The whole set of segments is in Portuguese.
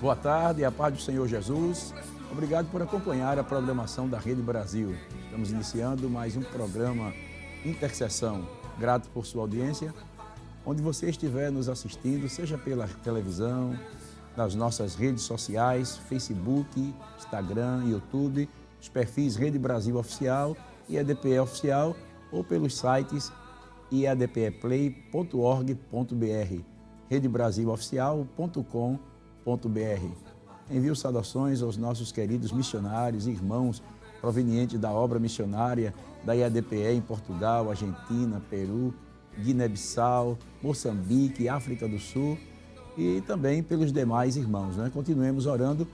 Boa tarde, a paz do Senhor Jesus. Obrigado por acompanhar a programação da Rede Brasil. Estamos iniciando mais um programa Intercessão. Grato por sua audiência. Onde você estiver nos assistindo, seja pela televisão, nas nossas redes sociais, Facebook, Instagram, YouTube, os perfis Rede Brasil Oficial e EDPE Oficial, ou pelos sites iadpeplay.org.br, redebrasiloficial.com.br. Envio saudações aos nossos queridos missionários e irmãos provenientes da obra missionária da IADPE em Portugal, Argentina, Peru, Guiné-Bissau, Moçambique, África do Sul e também pelos demais irmãos. Continuemos orando,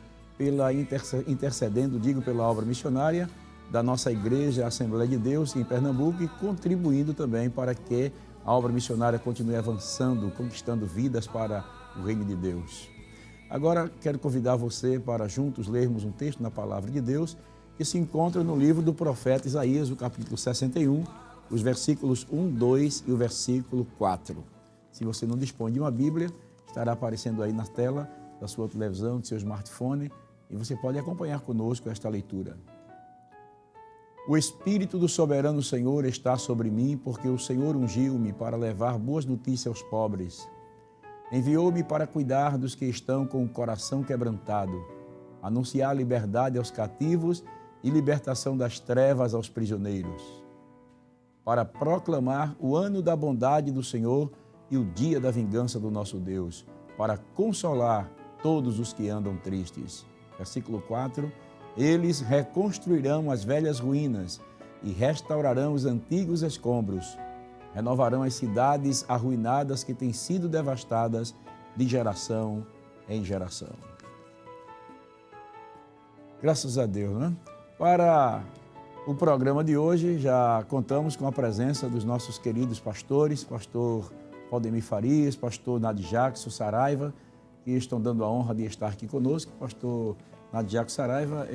intercedendo, pela obra missionária da nossa Igreja Assembleia de Deus em Pernambuco e contribuindo também para que a obra missionária continue avançando, conquistando vidas para o reino de Deus. Agora quero convidar você para juntos lermos um texto na Palavra de Deus que se encontra no livro do profeta Isaías, o capítulo 61, os versículos 1, 2 e o versículo 4. Se você não dispõe de uma Bíblia, estará aparecendo aí na tela da sua televisão, do seu smartphone, e você pode acompanhar conosco esta leitura. O Espírito do Soberano Senhor está sobre mim, porque o Senhor ungiu-me para levar boas notícias aos pobres. Enviou-me para cuidar dos que estão com o coração quebrantado, anunciar liberdade aos cativos e libertação das trevas aos prisioneiros, para proclamar o ano da bondade do Senhor e o dia da vingança do nosso Deus, para consolar todos os que andam tristes. Versículo 4. Eles reconstruirão as velhas ruínas e restaurarão os antigos escombros. Renovarão as cidades arruinadas que têm sido devastadas de geração em geração. Graças a Deus, né? Para o programa de hoje, já contamos com a presença dos nossos queridos pastores, pastor Valdemir Farias, pastor Nadjackson Saraiva, que estão dando a honra de estar aqui conosco. Pastor Nadjackson Saraiva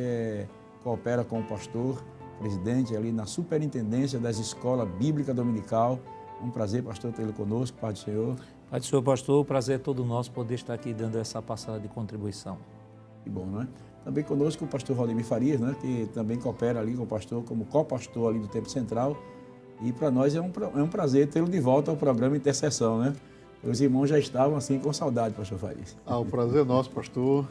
coopera com o pastor presidente ali na Superintendência das Escolas Bíblica Dominical. Um prazer, pastor, tê-lo conosco. Paz do Senhor. Paz do Senhor, pastor. O prazer é todo nosso poder estar aqui dando essa passada de contribuição. Que bom, não é? Também conosco o pastor Valdemir Farias, né, que também coopera ali com o pastor, como co-pastor ali do Tempo Central. E para nós é um prazer tê-lo de volta ao programa Intercessão, né? Os irmãos já estavam assim com saudade, pastor Farias. O prazer é nosso, pastor.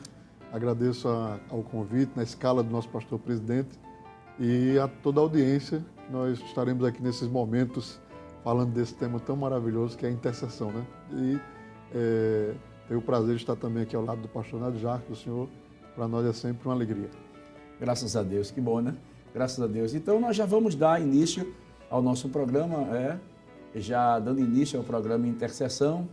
Agradeço ao convite, na escala do nosso pastor presidente e a toda a audiência. Nós estaremos aqui nesses momentos falando desse tema tão maravilhoso que é a intercessão, né? E tenho o prazer de estar também aqui ao lado do pastor Nadjackson, do senhor. Para nós é sempre uma alegria. Graças a Deus, que bom, né? Graças a Deus. Então nós já vamos dar início ao nosso programa, já dando início ao programa Intercessão.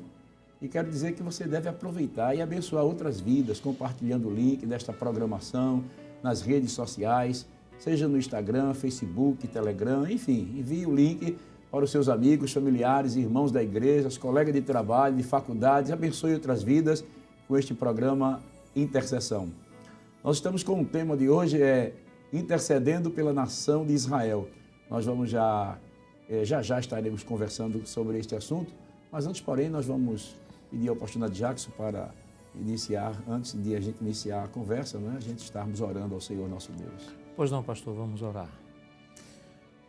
E quero dizer que você deve aproveitar e abençoar outras vidas, compartilhando o link desta programação nas redes sociais, seja no Instagram, Facebook, Telegram, enfim, envie o link para os seus amigos, familiares, irmãos da igreja, os colegas de trabalho, de faculdades, abençoe outras vidas com este programa Intercessão. Nós estamos com o tema de hoje, intercedendo pela nação de Israel. Nós vamos já estaremos conversando sobre este assunto, mas antes, porém, nós vamos pedir ao pastor Nadjackson para iniciar, antes de a gente iniciar a conversa, a gente estarmos orando ao Senhor nosso Deus. Pois não, pastor, vamos orar.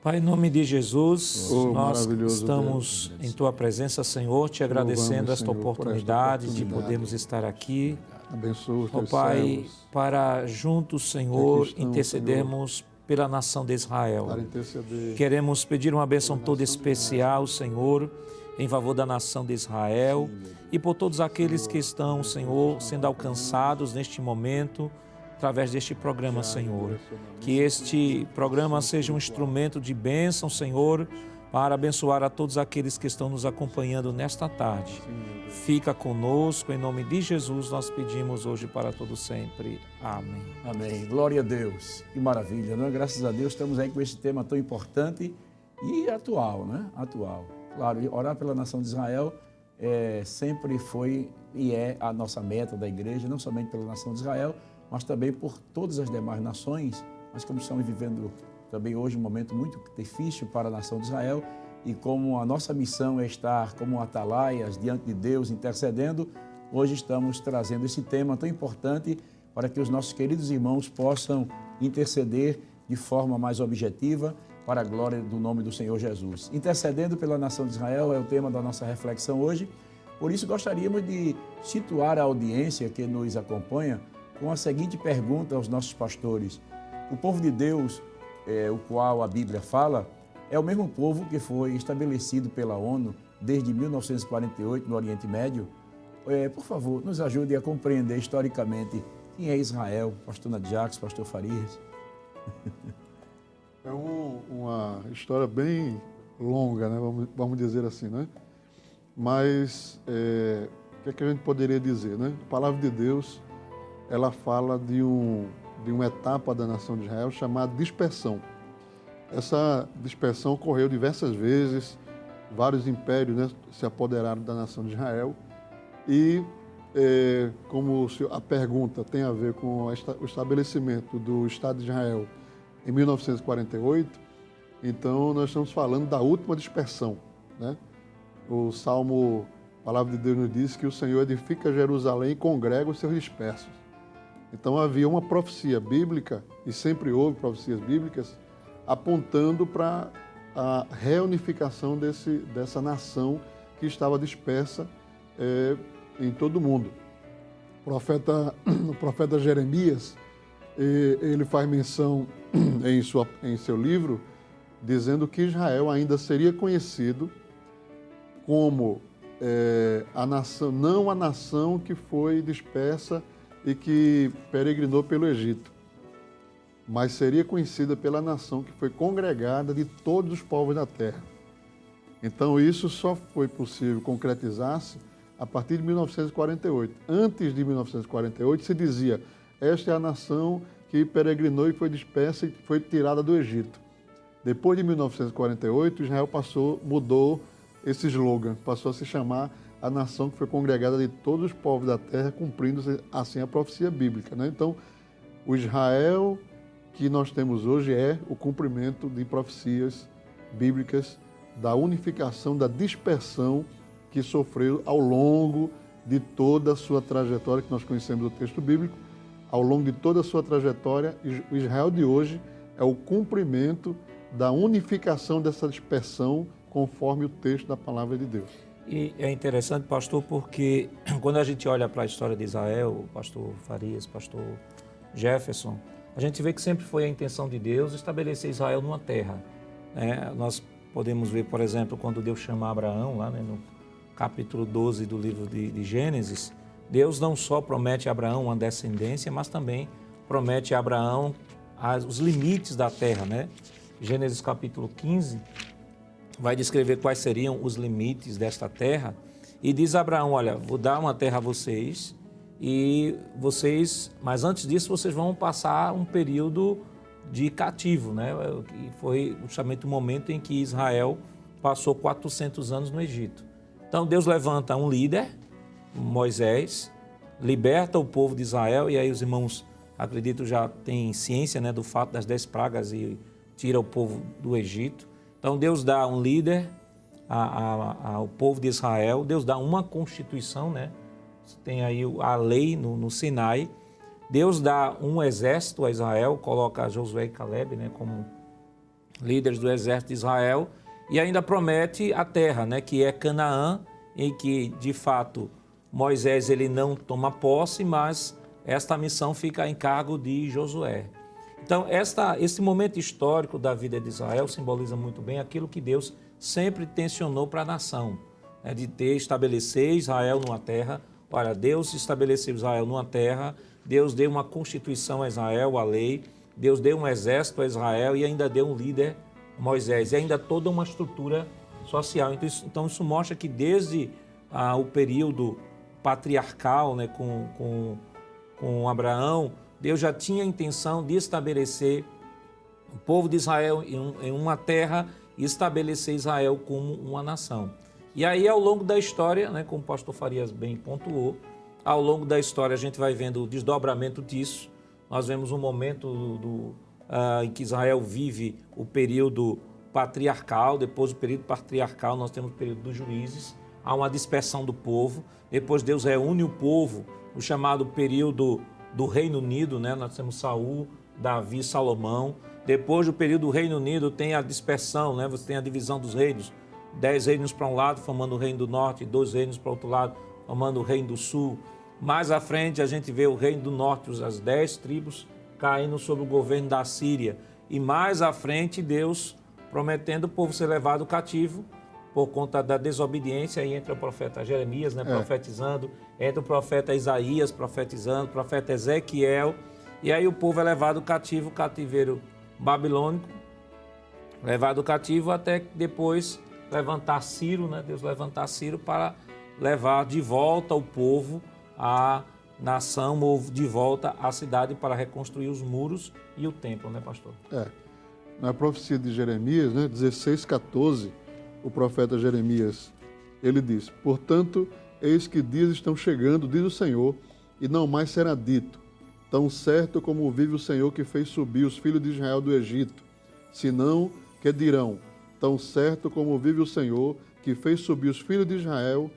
Pai, em nome de Jesus, nós estamos em Tua presença, Senhor, te agradecendo esta oportunidade de podermos estar aqui. Abençoa os teus Pai, para juntos, Senhor, intercedermos pela nação de Israel. Queremos pedir uma bênção toda especial, Senhor, em favor da nação de Israel e por todos aqueles que estão, Senhor, sendo alcançados neste momento, através deste programa, Senhor. Que este programa seja um instrumento de bênção, Senhor, para abençoar a todos aqueles que estão nos acompanhando nesta tarde. Fica conosco, em nome de Jesus, nós pedimos hoje para todo sempre. Amém. Amém. Glória a Deus. Que maravilha, não é? Graças a Deus estamos aí com esse tema tão importante e atual, né? Atual. Claro, orar pela nação de Israel sempre foi e é a nossa meta da igreja, não somente pela nação de Israel, mas também por todas as demais nações. Nós como estamos vivendo também hoje um momento muito difícil para a nação de Israel e como a nossa missão é estar como atalaias diante de Deus, intercedendo, hoje estamos trazendo esse tema tão importante para que os nossos queridos irmãos possam interceder de forma mais objetiva para a glória do nome do Senhor Jesus. Intercedendo pela nação de Israel é o tema da nossa reflexão hoje. Por isso, gostaríamos de situar a audiência que nos acompanha com a seguinte pergunta aos nossos pastores. O povo de Deus, o qual a Bíblia fala, é o mesmo povo que foi estabelecido pela ONU desde 1948 no Oriente Médio? Por favor, nos ajude a compreender historicamente quem é Israel, pastor Nadiaques, pastor Farias. É uma história bem longa, né? Vamos dizer assim, né? Mas o que é que a gente poderia dizer, né? A palavra de Deus, ela fala de uma etapa da nação de Israel chamada dispersão. Essa dispersão ocorreu diversas vezes, vários impérios, né, se apoderaram da nação de Israel e como a pergunta tem a ver com o estabelecimento do Estado de Israel em 1948, então nós estamos falando da última dispersão, né? O Salmo, a palavra de Deus nos diz que o Senhor edifica Jerusalém e congrega os seus dispersos. Então havia uma profecia bíblica, e sempre houve profecias bíblicas, apontando para a reunificação dessa nação que estava dispersa em todo o mundo. O profeta Jeremias, ele faz menção em seu livro, dizendo que Israel ainda seria conhecido como a nação, não a nação que foi dispersa e que peregrinou pelo Egito, mas seria conhecida pela nação que foi congregada de todos os povos da terra. Então isso só foi possível concretizar-se a partir de 1948. Antes de 1948 se dizia, esta é a nação que peregrinou e foi dispersa e foi tirada do Egito. Depois de 1948, Israel mudou esse slogan, passou a se chamar a nação que foi congregada de todos os povos da terra, cumprindo assim a profecia bíblica, né? Então, o Israel que nós temos hoje é o cumprimento de profecias bíblicas da unificação, da dispersão que sofreu ao longo de toda a sua trajetória, que nós conhecemos do texto bíblico, ao longo de toda a sua trajetória, o Israel de hoje é o cumprimento da unificação dessa dispersão conforme o texto da palavra de Deus. E é interessante, pastor, porque quando a gente olha para a história de Israel, pastor Farias, pastor Jefferson, a gente vê que sempre foi a intenção de Deus estabelecer Israel numa terra, né? Nós podemos ver, por exemplo, quando Deus chama Abraão, lá, né, no capítulo 12 do livro de Gênesis, Deus não só promete a Abraão uma descendência, mas também promete a Abraão os limites da terra, né? Gênesis capítulo 15 vai descrever quais seriam os limites desta terra e diz a Abraão, olha, vou dar uma terra a vocês, mas antes disso vocês vão passar um período de cativo, né? Que foi justamente o momento em que Israel passou 400 anos no Egito. Então Deus levanta um líder, Moisés, liberta o povo de Israel, e aí os irmãos, acredito, já têm ciência, né, do fato das 10 pragas e tira o povo do Egito. Então Deus dá um líder ao povo de Israel, Deus dá uma constituição, né? Tem aí a lei no Sinai. Deus dá um exército a Israel, coloca Josué e Caleb, né, como líderes do exército de Israel, e ainda promete a terra, né, que é Canaã, em que, de fato, Moisés ele não toma posse, mas esta missão fica em cargo de Josué. Então, esse momento histórico da vida de Israel simboliza muito bem aquilo que Deus sempre tensionou para a nação, né, de estabelecer Israel numa terra. Olha, Deus estabeleceu Israel numa terra, Deus deu uma constituição a Israel, a lei, Deus deu um exército a Israel e ainda deu um líder, Moisés, e ainda toda uma estrutura social. Então isso mostra que desde o período patriarcal, né, com Abraão, Deus já tinha a intenção de estabelecer o povo de Israel em uma terra e estabelecer Israel como uma nação. E aí, ao longo da história, né, como o pastor Farias bem pontuou, ao longo da história a gente vai vendo o desdobramento disso. Nós vemos um momento em que Israel vive o período patriarcal, depois do período patriarcal nós temos o período dos juízes, há uma dispersão do povo. Depois Deus reúne o povo no chamado período do Reino Unido, né? Nós temos Saul, Davi, Salomão. Depois do período do Reino Unido tem a dispersão, né? Você tem a divisão dos reinos. 10 reinos para um lado, formando o Reino do Norte, 2 reinos para o outro lado, formando o Reino do Sul. Mais à frente a gente vê o Reino do Norte, as 10 tribos caindo sob o governo da Síria. E mais à frente Deus prometendo o povo ser levado cativo por conta da desobediência. Aí entra o profeta Jeremias, né, profetizando, entra o profeta Isaías profetizando, o profeta Ezequiel, e aí o povo é levado cativo, cativeiro babilônico, levado cativo até depois levantar Ciro, né, Deus levantar Ciro para levar de volta o povo à nação, ou de volta à cidade para reconstruir os muros e o templo, né, pastor? Na profecia de Jeremias, né, 16:14, o profeta Jeremias, ele diz: portanto, eis que dias estão chegando, diz o Senhor, e não mais será dito, tão certo como vive o Senhor que fez subir os filhos de Israel do Egito, senão que dirão, tão certo como vive o Senhor que fez subir os filhos de Israel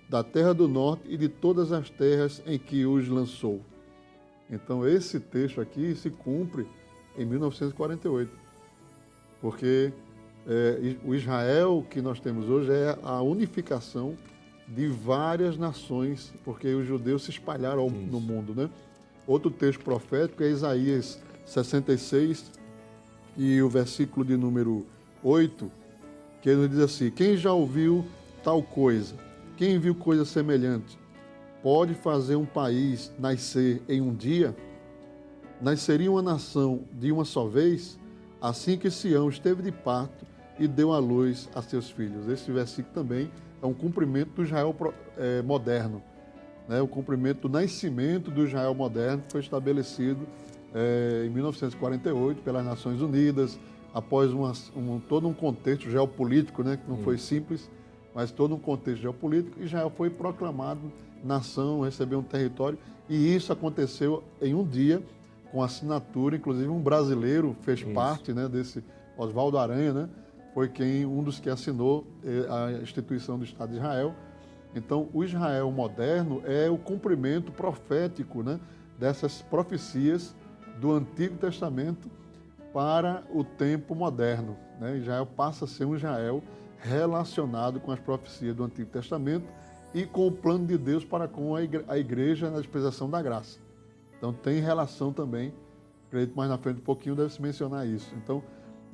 da terra do norte e de todas as terras em que os lançou. Então esse texto aqui se cumpre em 1948, porque o Israel que nós temos hoje é a unificação de várias nações, porque os judeus se espalharam no mundo, né? Outro texto profético é Isaías 66 e o versículo de número 8, que ele diz assim: quem já ouviu tal coisa? Quem viu coisa semelhante? Pode fazer um país nascer em um dia? Nasceria uma nação de uma só vez? Assim que Sião esteve de parto e deu à luz a seus filhos. Esse versículo também é um cumprimento do Israel moderno, né? O cumprimento do nascimento do Israel moderno, que foi estabelecido em 1948 pelas Nações Unidas, após todo um contexto geopolítico, né? Que não foi simples, mas todo um contexto geopolítico. Israel foi proclamado nação, recebeu um território, e isso aconteceu em um dia, com assinatura, inclusive um brasileiro fez parte, né, desse, Oswaldo Aranha, né? Foi um dos que assinou a instituição do Estado de Israel. Então, o Israel moderno é o cumprimento profético, né, dessas profecias do Antigo Testamento para o tempo moderno, né? Israel passa a ser um Israel relacionado com as profecias do Antigo Testamento e com o plano de Deus para com a igreja na dispensação da graça. Então, tem relação também, acredito mais na frente um pouquinho deve-se mencionar isso. Então,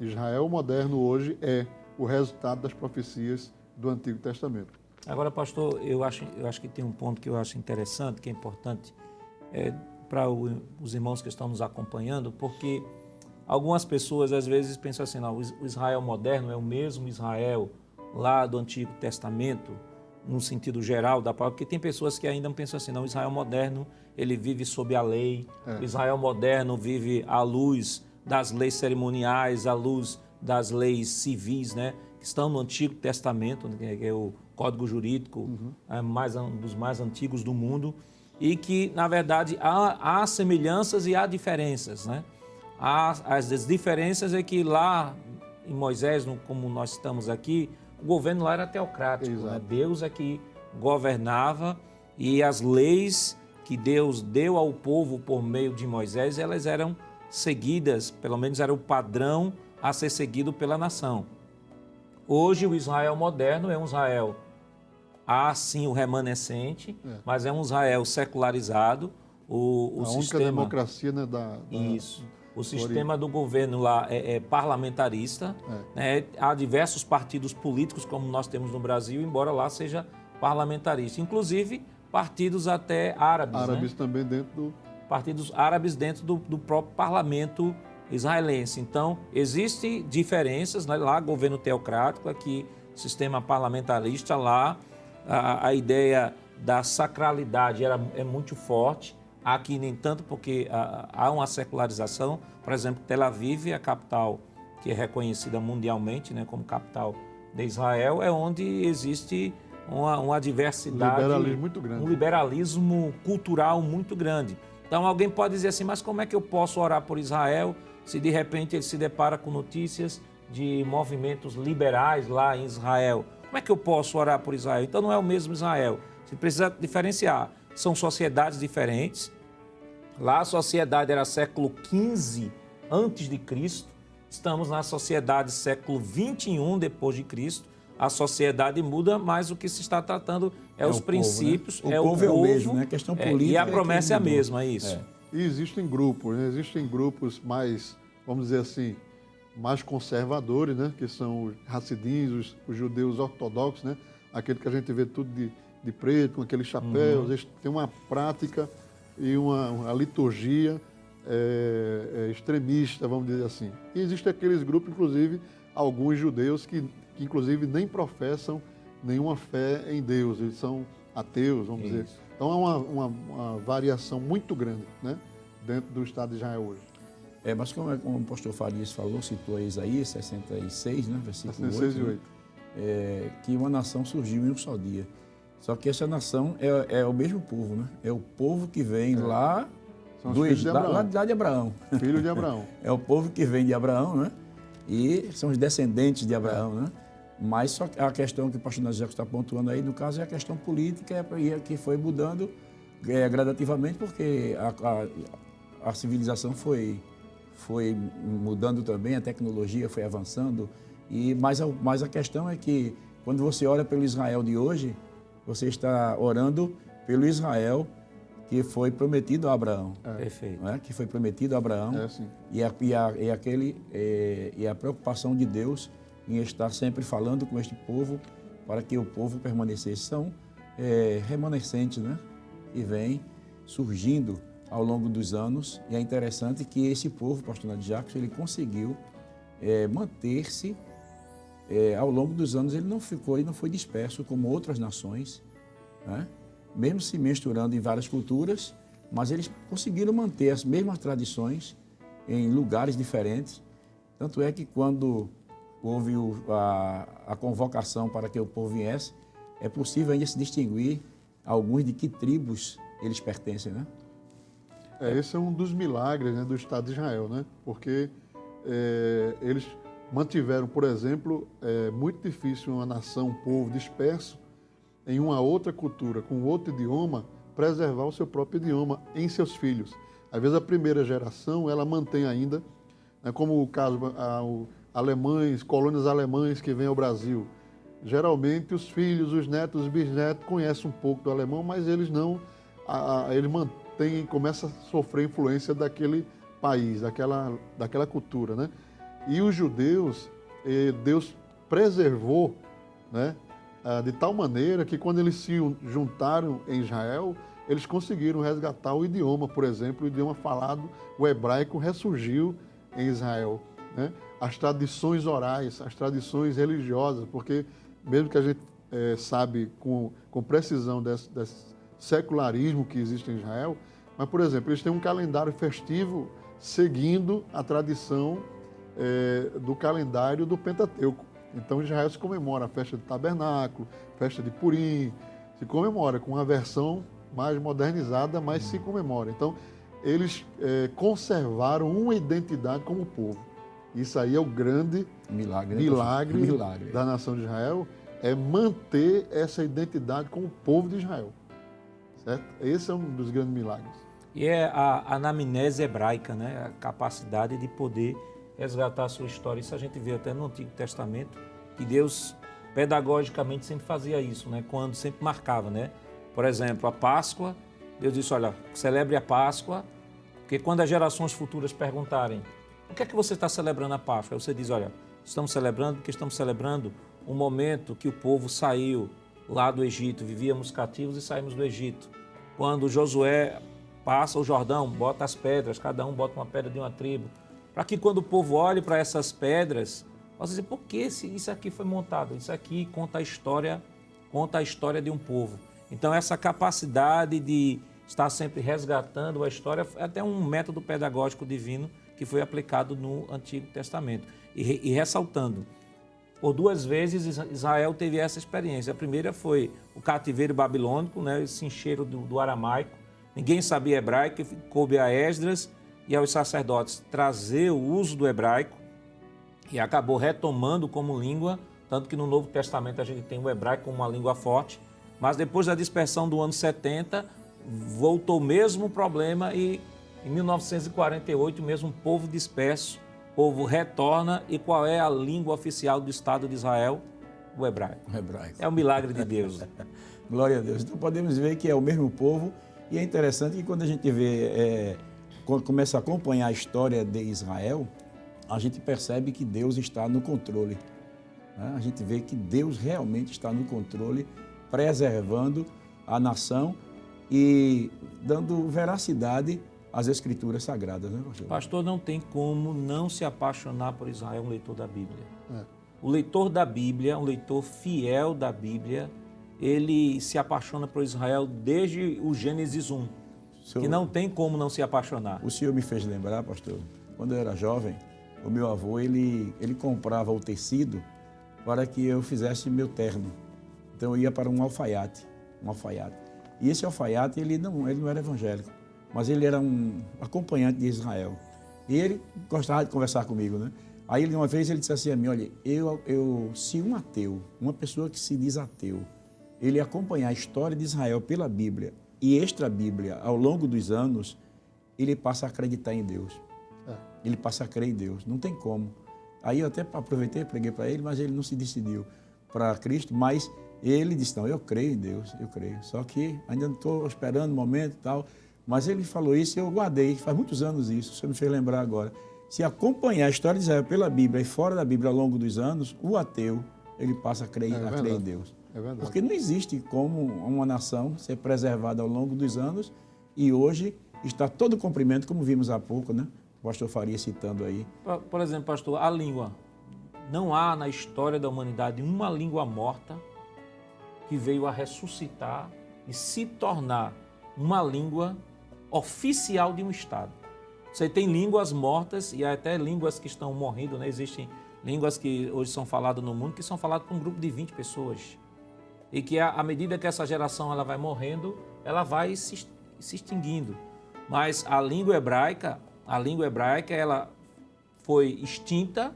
Israel moderno hoje é o resultado das profecias do Antigo Testamento. Agora, pastor, eu acho que tem um ponto que eu acho interessante, que é importante para os irmãos que estão nos acompanhando, porque algumas pessoas às vezes pensam assim, não, o Israel moderno é o mesmo Israel lá do Antigo Testamento, no sentido geral da palavra, porque tem pessoas que ainda pensam assim, não, o Israel moderno, ele vive sob a lei, o Israel moderno vive à luz das leis cerimoniais, à luz das leis civis, né, que estão no Antigo Testamento, que é o Código Jurídico, um dos mais antigos do mundo, e que, na verdade, há semelhanças e há diferenças, né? As diferenças é que lá em Moisés, como nós estamos aqui, o governo lá era teocrático, né? Deus é que governava, e as leis que Deus deu ao povo por meio de Moisés, elas eram seguidas, pelo menos era o padrão a ser seguido pela nação. Hoje o Israel moderno é um Israel, há sim o remanescente, mas é um Israel secularizado. A única democracia, né, Isso. O sistema do governo lá é parlamentarista, né? Há diversos partidos políticos, como nós temos no Brasil, embora lá seja parlamentarista. Inclusive, partidos até árabes. Árabes, né? Também dentro do... Partidos árabes dentro do próprio parlamento israelense. Então, existem diferenças, né? Lá, governo teocrático, aqui, sistema parlamentarista, lá, a ideia da sacralidade é muito forte. Aqui nem tanto, porque há uma secularização. Por exemplo, Tel Aviv, a capital que é reconhecida mundialmente, né, como capital de Israel, é onde existe uma diversidade, um liberalismo muito grande. Um liberalismo cultural muito grande. Então alguém pode dizer assim, mas como é que eu posso orar por Israel se de repente ele se depara com notícias de movimentos liberais lá em Israel? Como é que eu posso orar por Israel? Então não é o mesmo Israel. Você precisa diferenciar. São sociedades diferentes. Lá a sociedade era século XV antes de Cristo. Estamos na sociedade século XXI depois de Cristo. A sociedade muda, mas o que se está tratando é os princípios. Povo, né? O povo é o mesmo, né? A questão política. E a promessa é a mesma, é isso. E existem grupos, né? Existem grupos mais, vamos dizer assim, mais conservadores, né? Que são os Hassidins, os judeus ortodoxos, né? Aquele que a gente vê tudo de preto, com aqueles chapéus. Eles têm uma prática e uma liturgia extremista, vamos dizer assim. E existem aqueles grupos, inclusive, alguns judeus que inclusive nem professam nenhuma fé em Deus, eles são ateus, vamos dizer. Então é uma variação muito grande, né, dentro do Estado de Israel hoje. Mas como o pastor Farias falou, citou a Isaías 66, né, versículo 66 8, e 8. Né, que uma nação surgiu em um só dia. Só que essa nação é o mesmo povo, né? É o povo que vem lá lá de Abraão. Filho de Abraão. É o povo que vem de Abraão, né? E são os descendentes de Abraão, né? Mas só a questão que o pastor Jacques está pontuando aí, no caso, é a questão política, que foi mudando gradativamente, porque a civilização foi mudando também, a tecnologia foi avançando. Mas a questão é que, quando você ora pelo Israel de hoje, você está orando pelo Israel que foi prometido a Abraão. Perfeito. Né? Que foi prometido a Abraão. E a preocupação de Deus em estar sempre falando com este povo para que o povo permanecesse. São remanescentes, né? E vem surgindo ao longo dos anos. E é interessante que esse povo, pastor Nadir Jacques, ele conseguiu manter-se ao longo dos anos. Ele não foi disperso como outras nações, né? Mesmo se misturando em várias culturas, mas eles conseguiram manter as mesmas tradições em lugares diferentes. Tanto é que quando houve a convocação para que o povo viesse, é possível ainda se distinguir alguns de que tribos eles pertencem, né? Esse é um dos milagres, né, do Estado de Israel, né? Porque eles mantiveram, por exemplo, muito difícil uma nação, um povo disperso em uma outra cultura, com outro idioma, preservar o seu próprio idioma em seus filhos. Às vezes a primeira geração, ela mantém ainda, né, como o caso alemães, colônias alemães que vêm ao Brasil. Geralmente os filhos, os netos, os bisnetos conhecem um pouco do alemão, mas eles não, eles mantêm, começam a sofrer influência daquele país, daquela cultura, né? E os judeus, Deus preservou, né, de tal maneira que quando eles se juntaram em Israel, eles conseguiram resgatar o idioma, por exemplo, o idioma falado, o hebraico ressurgiu em Israel, né? As tradições orais, as tradições religiosas, porque mesmo que a gente sabe com precisão desse secularismo que existe em Israel, mas, por exemplo, eles têm um calendário festivo seguindo a tradição do calendário do Pentateuco. Então, em Israel se comemora a festa do tabernáculo, festa de Purim, se comemora com uma versão mais modernizada, mas se comemora. Então, eles conservaram uma identidade como povo. Isso aí é o grande milagre da nação de Israel, é manter essa identidade como povo de Israel. Certo? Esse é um dos grandes milagres. E é a anamnese hebraica, né? A capacidade de poder resgatar a sua história. Isso a gente vê até no Antigo Testamento, que Deus pedagogicamente sempre fazia isso, né? Quando sempre marcava, né? Por exemplo, a Páscoa, Deus disse, olha, celebre a Páscoa, porque quando as gerações futuras perguntarem, o que é que você está celebrando a Páscoa? Aí você diz, olha, estamos celebrando porque estamos celebrando o momento que o povo saiu lá do Egito, vivíamos cativos e saímos do Egito. Quando Josué passa o Jordão, bota as pedras, cada um bota uma pedra de uma tribo, para que quando o povo olhe para essas pedras, possa dizer, por que isso aqui foi montado? Isso aqui conta a história de um povo. Então, essa capacidade de estar sempre resgatando a história é até um método pedagógico divino que foi aplicado no Antigo Testamento. E ressaltando, por duas vezes Israel teve essa experiência. A primeira foi o cativeiro babilônico, né, esse encheiro do aramaico. Ninguém sabia hebraico, coube a Esdras e aos sacerdotes trazer o uso do hebraico e acabou retomando como língua tanto que no Novo Testamento a gente tem o hebraico como uma língua forte, mas depois da dispersão do ano 70, voltou o mesmo problema e em 1948 o mesmo povo disperso, o povo retorna, e qual é a língua oficial do Estado de Israel? O hebraico. O hebraico. É o milagre de Deus. Glória a Deus. Então podemos ver que é o mesmo povo, e é interessante que quando a gente vê, quando começa a acompanhar a história de Israel, a gente percebe que Deus está no controle. Né? A gente vê que Deus realmente está no controle, preservando a nação e dando veracidade às Escrituras Sagradas, né, pastor? Pastor, não tem como não se apaixonar por Israel, um leitor da Bíblia. É. O leitor da Bíblia, um leitor fiel da Bíblia, ele se apaixona por Israel desde o Gênesis 1, que não tem como não se apaixonar. O senhor me fez lembrar, pastor, quando eu era jovem, o meu avô, ele comprava o tecido para que eu fizesse meu terno. Então eu ia para um alfaiate. E esse alfaiate, ele não era evangélico, mas ele era um acompanhante de Israel. E ele gostava de conversar comigo, né? Aí uma vez ele disse assim a mim, olha, se um ateu, uma pessoa que se diz ateu, ele acompanhar a história de Israel pela Bíblia e extra-Bíblia ao longo dos anos, ele passa a acreditar em Deus. Ele passa a crer em Deus, não tem como. Aí eu até aproveitei, preguei para ele, mas ele não se decidiu para Cristo, mas ele disse, não, eu creio em Deus, eu creio. Só que ainda não estou esperando o momento e tal. Mas ele falou isso e eu guardei, faz muitos anos isso, o senhor me fez lembrar agora. Se acompanhar a história de Israel pela Bíblia e fora da Bíblia ao longo dos anos, o ateu, ele passa a crer em Deus. É verdade. Porque não existe como uma nação ser preservada ao longo dos anos e hoje está todo o cumprimento, como vimos há pouco, né? O pastor Faria citando aí. Por exemplo, pastor, a língua. Não há na história da humanidade uma língua morta que veio a ressuscitar e se tornar uma língua oficial de um Estado. Você tem línguas mortas e até línguas que estão morrendo, né? Existem línguas que hoje são faladas no mundo que são faladas por um grupo de 20 pessoas. E que à medida que essa geração ela vai morrendo, ela vai se extinguindo. Mas a língua hebraica, ela foi extinta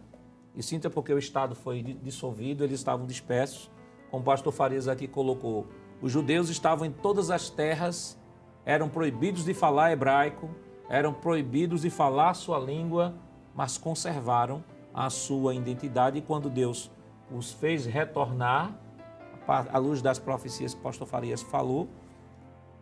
porque o Estado foi dissolvido, eles estavam dispersos. Como o pastor Farias aqui colocou, os judeus estavam em todas as terras, eram proibidos de falar hebraico, eram proibidos de falar a sua língua, mas conservaram a sua identidade. E quando Deus os fez retornar, à luz das profecias que o pastor Farias falou,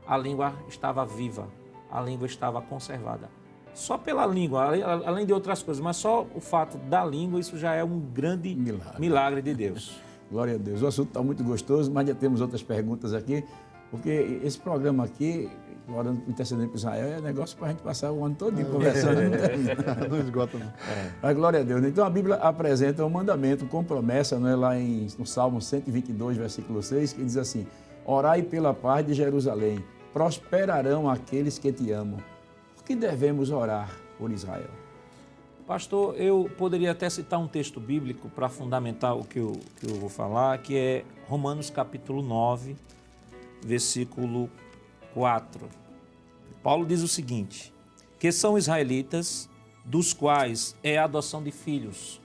a língua estava viva, a língua estava conservada. Só pela língua, além de outras coisas, mas só o fato da língua, isso já é um grande milagre de Deus. Glória a Deus. O assunto está muito gostoso, mas já temos outras perguntas aqui, porque esse programa aqui, orando intercedendo para Israel, é negócio para a gente passar o ano todo conversando. Não esgota, não. Mas glória a Deus. Então a Bíblia apresenta um mandamento com promessa, não é, lá no Salmo 122, versículo 6, que diz assim: orai pela paz de Jerusalém, prosperarão aqueles que te amam. Por que devemos orar por Israel? Pastor, eu poderia até citar um texto bíblico para fundamentar o que eu vou falar, que é Romanos capítulo 9, versículo 4. Paulo diz o seguinte: que são israelitas, dos quais é a adoção de filhos.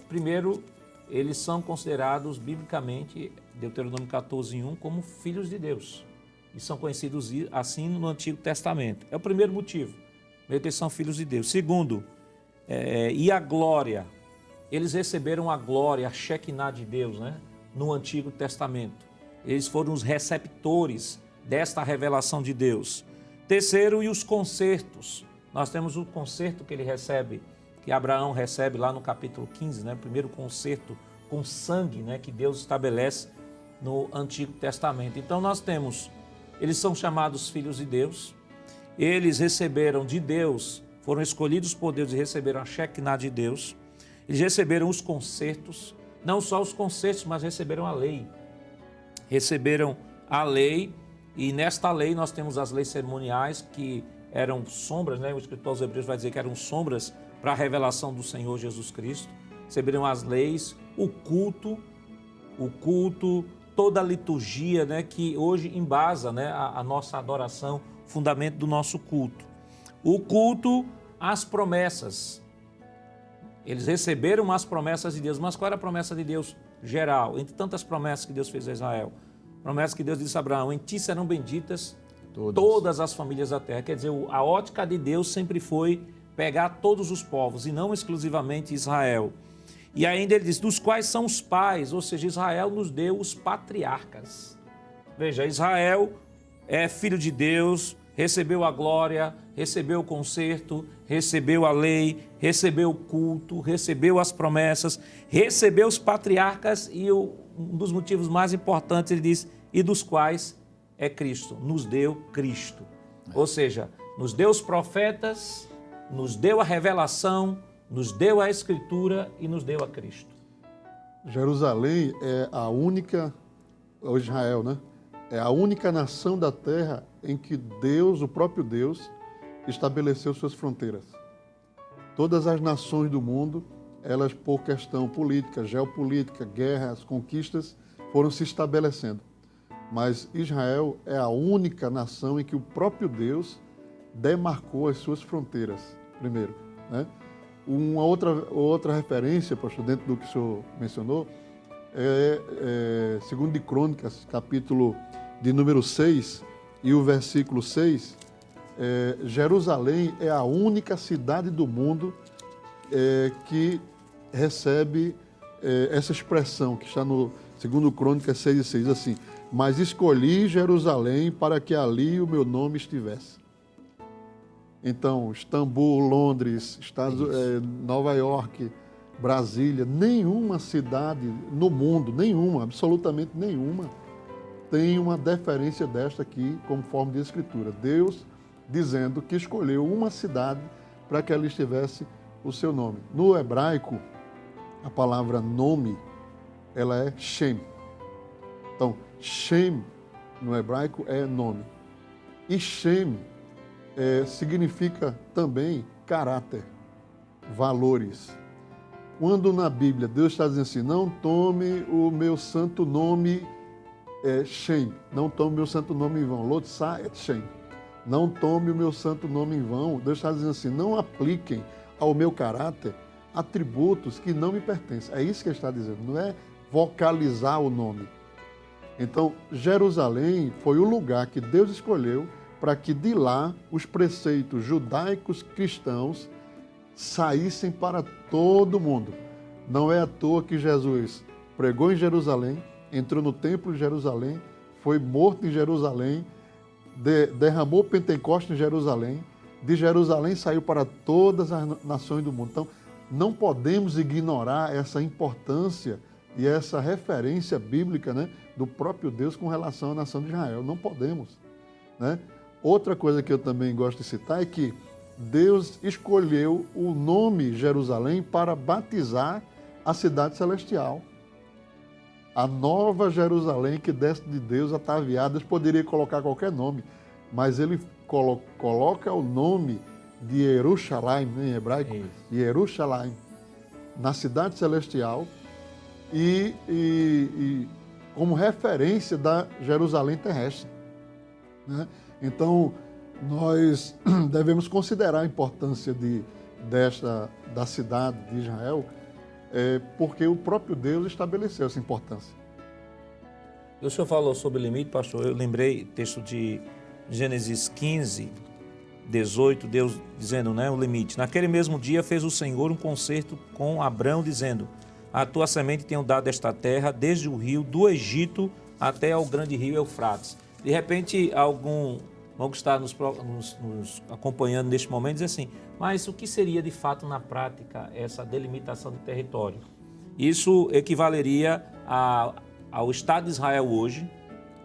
Primeiro, eles são considerados biblicamente, Deuteronômio 14:1, como filhos de Deus. E são conhecidos assim no Antigo Testamento. É o primeiro motivo. Eles são filhos de Deus. Segundo, e a glória. Eles receberam a glória, a Shekinah de Deus, né? No Antigo Testamento. Eles foram os receptores desta revelação de Deus. Terceiro, e os concertos. Nós temos o concerto que ele recebe, que Abraão recebe lá no capítulo 15, né? O primeiro concerto com sangue, né? Que Deus estabelece no Antigo Testamento. Então nós temos, eles são chamados filhos de Deus, eles receberam de Deus, foram escolhidos por Deus e receberam a Shekinah de Deus, eles receberam os concertos, não só os concertos, mas receberam a lei. Receberam a lei, e nesta lei nós temos as leis cerimoniais, que eram sombras, né? O escritor aos Hebreus vai dizer que eram sombras para a revelação do Senhor Jesus Cristo. Receberam as leis, o culto, toda a liturgia, né? Que hoje embasa, né? a nossa adoração, fundamento do nosso culto. O culto, as promessas. Eles receberam as promessas de Deus, mas qual era a promessa de Deus? geral, entre tantas promessas que Deus fez a Israel. Promessa que Deus disse a Abraão: em ti serão benditas todas as famílias da terra. Quer dizer, a ótica de Deus sempre foi pegar todos os povos e não exclusivamente Israel. E ainda ele diz, dos quais são os pais, ou seja, Israel nos deu os patriarcas. Veja, Israel é filho de Deus, recebeu a glória, recebeu o conserto, recebeu a lei, recebeu o culto, recebeu as promessas, recebeu os patriarcas e um dos motivos mais importantes, ele diz, e dos quais é Cristo, nos deu Cristo. Ou seja, nos deu os profetas, nos deu a revelação, nos deu a Escritura e nos deu a Cristo. Jerusalém é a única, ou Israel, né? É a única nação da terra em que Deus, o próprio Deus, estabeleceu suas fronteiras. Todas as nações do mundo, elas por questão política, geopolítica, guerras, conquistas, foram se estabelecendo. Mas Israel é a única nação em que o próprio Deus demarcou as suas fronteiras, primeiro, né? Uma outra referência, pastor, dentro do que o senhor mencionou, segundo de Crônicas, capítulo de número 6, e o versículo 6, Jerusalém é a única cidade do mundo que recebe essa expressão, que está no segundo Crônicas 6:6, assim, mas escolhi Jerusalém para que ali o meu nome estivesse. Então, Istambul, Londres, Nova York, Brasília, nenhuma cidade no mundo, nenhuma, absolutamente nenhuma, tem uma deferência desta aqui como forma de escritura. Deus dizendo que escolheu uma cidade para que ela estivesse o seu nome. No hebraico, a palavra nome, ela é Shem. Então, Shem no hebraico é nome. E Shem significa também caráter, valores. Quando na Bíblia Deus está dizendo assim, não tome o meu santo nome Shem, não tome o meu santo nome em vão, Lotzá et Shem, não tome o meu santo nome em vão, Deus está dizendo assim, não apliquem ao meu caráter atributos que não me pertencem. É isso que ele está dizendo, não é vocalizar o nome. Então, Jerusalém foi o lugar que Deus escolheu para que de lá os preceitos judaicos cristãos saíssem para todo mundo. Não é à toa que Jesus pregou em Jerusalém, entrou no templo de Jerusalém, foi morto em Jerusalém, derramou o Pentecostes em Jerusalém, de Jerusalém saiu para todas as nações do mundo. Então, não podemos ignorar essa importância e essa referência bíblica, né, do próprio Deus com relação à nação de Israel. Não podemos, né? Outra coisa que eu também gosto de citar é que Deus escolheu o nome Jerusalém para batizar a cidade celestial. A nova Jerusalém que desce de Deus ataviada. Deus poderia colocar qualquer nome, mas ele coloca o nome de Jerusalém, em hebraico, Jerusalém, na cidade celestial e como referência da Jerusalém terrestre, né? Então, nós devemos considerar a importância da cidade de Israel, porque o próprio Deus estabeleceu essa importância. O senhor falou sobre limite, pastor, eu lembrei texto de Gênesis 15, 18, Deus dizendo, né, o limite. Naquele mesmo dia fez o Senhor um concerto com Abrão, dizendo, a tua semente tenho dado esta terra, desde o rio do Egito até ao grande rio Eufrates. De repente, algum que está nos acompanhando neste momento diz assim, mas o que seria de fato na prática essa delimitação de território? Isso equivaleria ao Estado de Israel hoje,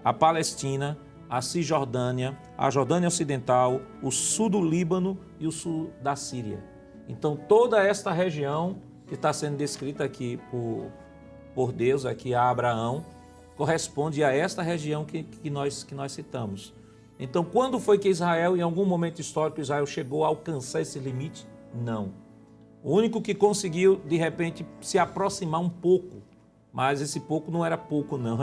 a Palestina, a Cisjordânia, a Jordânia Ocidental, o sul do Líbano e o sul da Síria. Então, toda esta região que está sendo descrita aqui por Deus, aqui a Abraão, corresponde a esta região que nós citamos. Então, quando foi que Israel, em algum momento histórico, Israel chegou a alcançar esse limite? Não. O único que conseguiu, de repente, se aproximar um pouco, mas esse pouco não era pouco, não.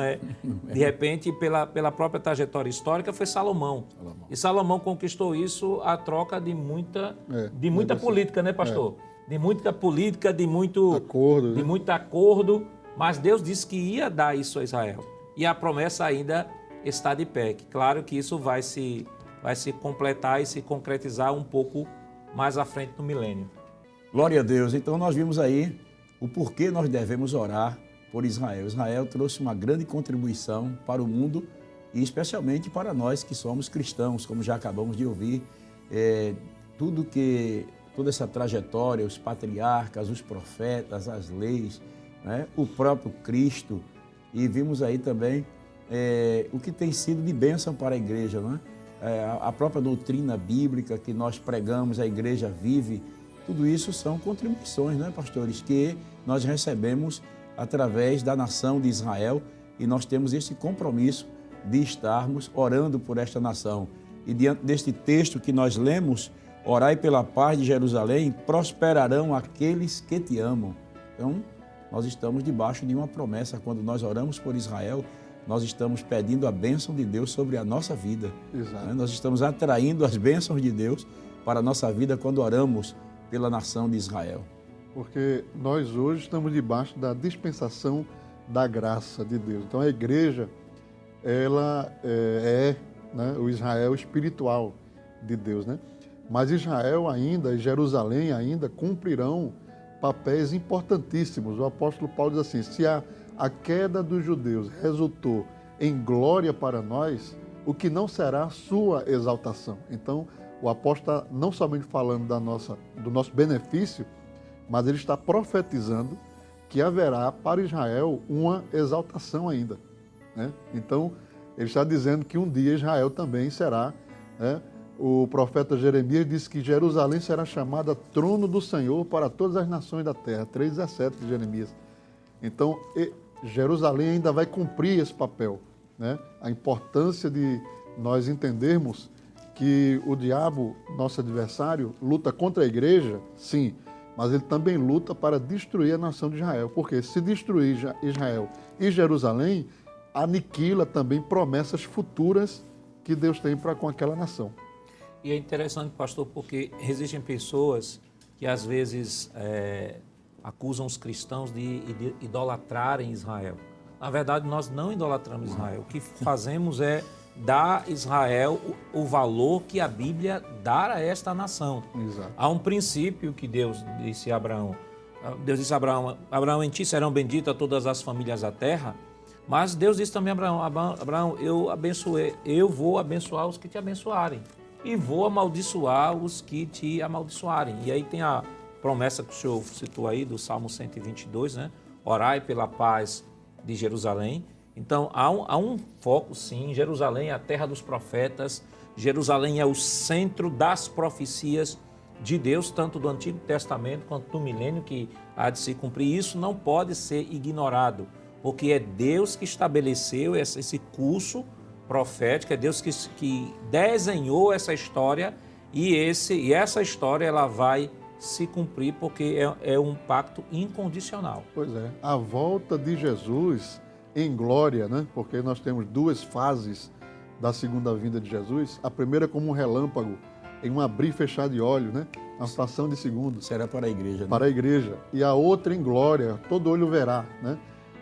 De repente, pela própria trajetória histórica, foi Salomão. E Salomão conquistou isso a troca de muita política, né, pastor? De muita política, de muito acordo, mas Deus disse que ia dar isso a Israel. E a promessa ainda está de pé. Claro que isso vai se completar e se concretizar um pouco mais à frente no milênio. Glória a Deus. Então nós vimos aí o porquê nós devemos orar por Israel. Israel trouxe uma grande contribuição para o mundo e especialmente para nós que somos cristãos, como já acabamos de ouvir. Toda essa trajetória, os patriarcas, os profetas, as leis, né? O próprio Cristo. E vimos aí também o que tem sido de bênção para a igreja, né? A própria doutrina bíblica que nós pregamos, a igreja vive. Tudo isso são contribuições, né, pastores, que nós recebemos através da nação de Israel e nós temos esse compromisso de estarmos orando por esta nação. E diante deste texto que nós lemos, orai pela paz de Jerusalém, prosperarão aqueles que te amam. Então, nós estamos debaixo de uma promessa. Quando nós oramos por Israel, nós estamos pedindo a bênção de Deus sobre a nossa vida. Exato. Nós estamos atraindo as bênçãos de Deus para a nossa vida quando oramos pela nação de Israel. Porque nós hoje estamos debaixo da dispensação da graça de Deus. Então a igreja, ela né, o Israel espiritual de Deus, né? Mas Israel ainda, e Jerusalém ainda cumprirão papéis importantíssimos. O apóstolo Paulo diz assim, se a queda dos judeus resultou em glória para nós, o que não será sua exaltação? Então, o apóstolo está não somente falando do nosso benefício, mas ele está profetizando que haverá para Israel uma exaltação ainda, né? Então, ele está dizendo que um dia Israel também será, né? O profeta Jeremias disse que Jerusalém será chamada trono do Senhor para todas as nações da terra, 3:17 de Jeremias. Então, Jerusalém ainda vai cumprir esse papel, né? A importância de nós entendermos que o diabo, nosso adversário, luta contra a igreja, sim, mas ele também luta para destruir a nação de Israel, porque se destruir Israel e Jerusalém, aniquila também promessas futuras que Deus tem para com aquela nação. E é interessante, pastor, porque existem pessoas que às vezes acusam os cristãos de idolatrarem Israel. Na verdade, nós não idolatramos Israel. O que fazemos é dar a Israel o valor que a Bíblia dá a esta nação. Exato. Há um princípio que Deus disse a Abraão. Deus disse a Abraão, Abraão, em ti serão benditas todas as famílias da terra. Mas Deus disse também a Abraão, Abraão, eu vou abençoar os que te abençoarem. E vou amaldiçoar os que te amaldiçoarem. E aí tem a promessa que o senhor citou aí do Salmo 122, né? Orai pela paz de Jerusalém. Então, há um foco, sim. Jerusalém é a terra dos profetas. Jerusalém é o centro das profecias de Deus, tanto do Antigo Testamento quanto do milênio que há de se cumprir. Isso não pode ser ignorado, porque é Deus que estabeleceu esse curso profético, é Deus que desenhou essa história e essa história ela vai se cumprir porque é um pacto incondicional. Pois é, a volta de Jesus em glória, né? Porque nós temos duas fases da segunda vinda de Jesus. A primeira como um relâmpago, em um abrir e fechar de olhos, né? Uma fração de segundo. Será para a igreja, né? Para a igreja. E a outra em glória, todo olho verá, né?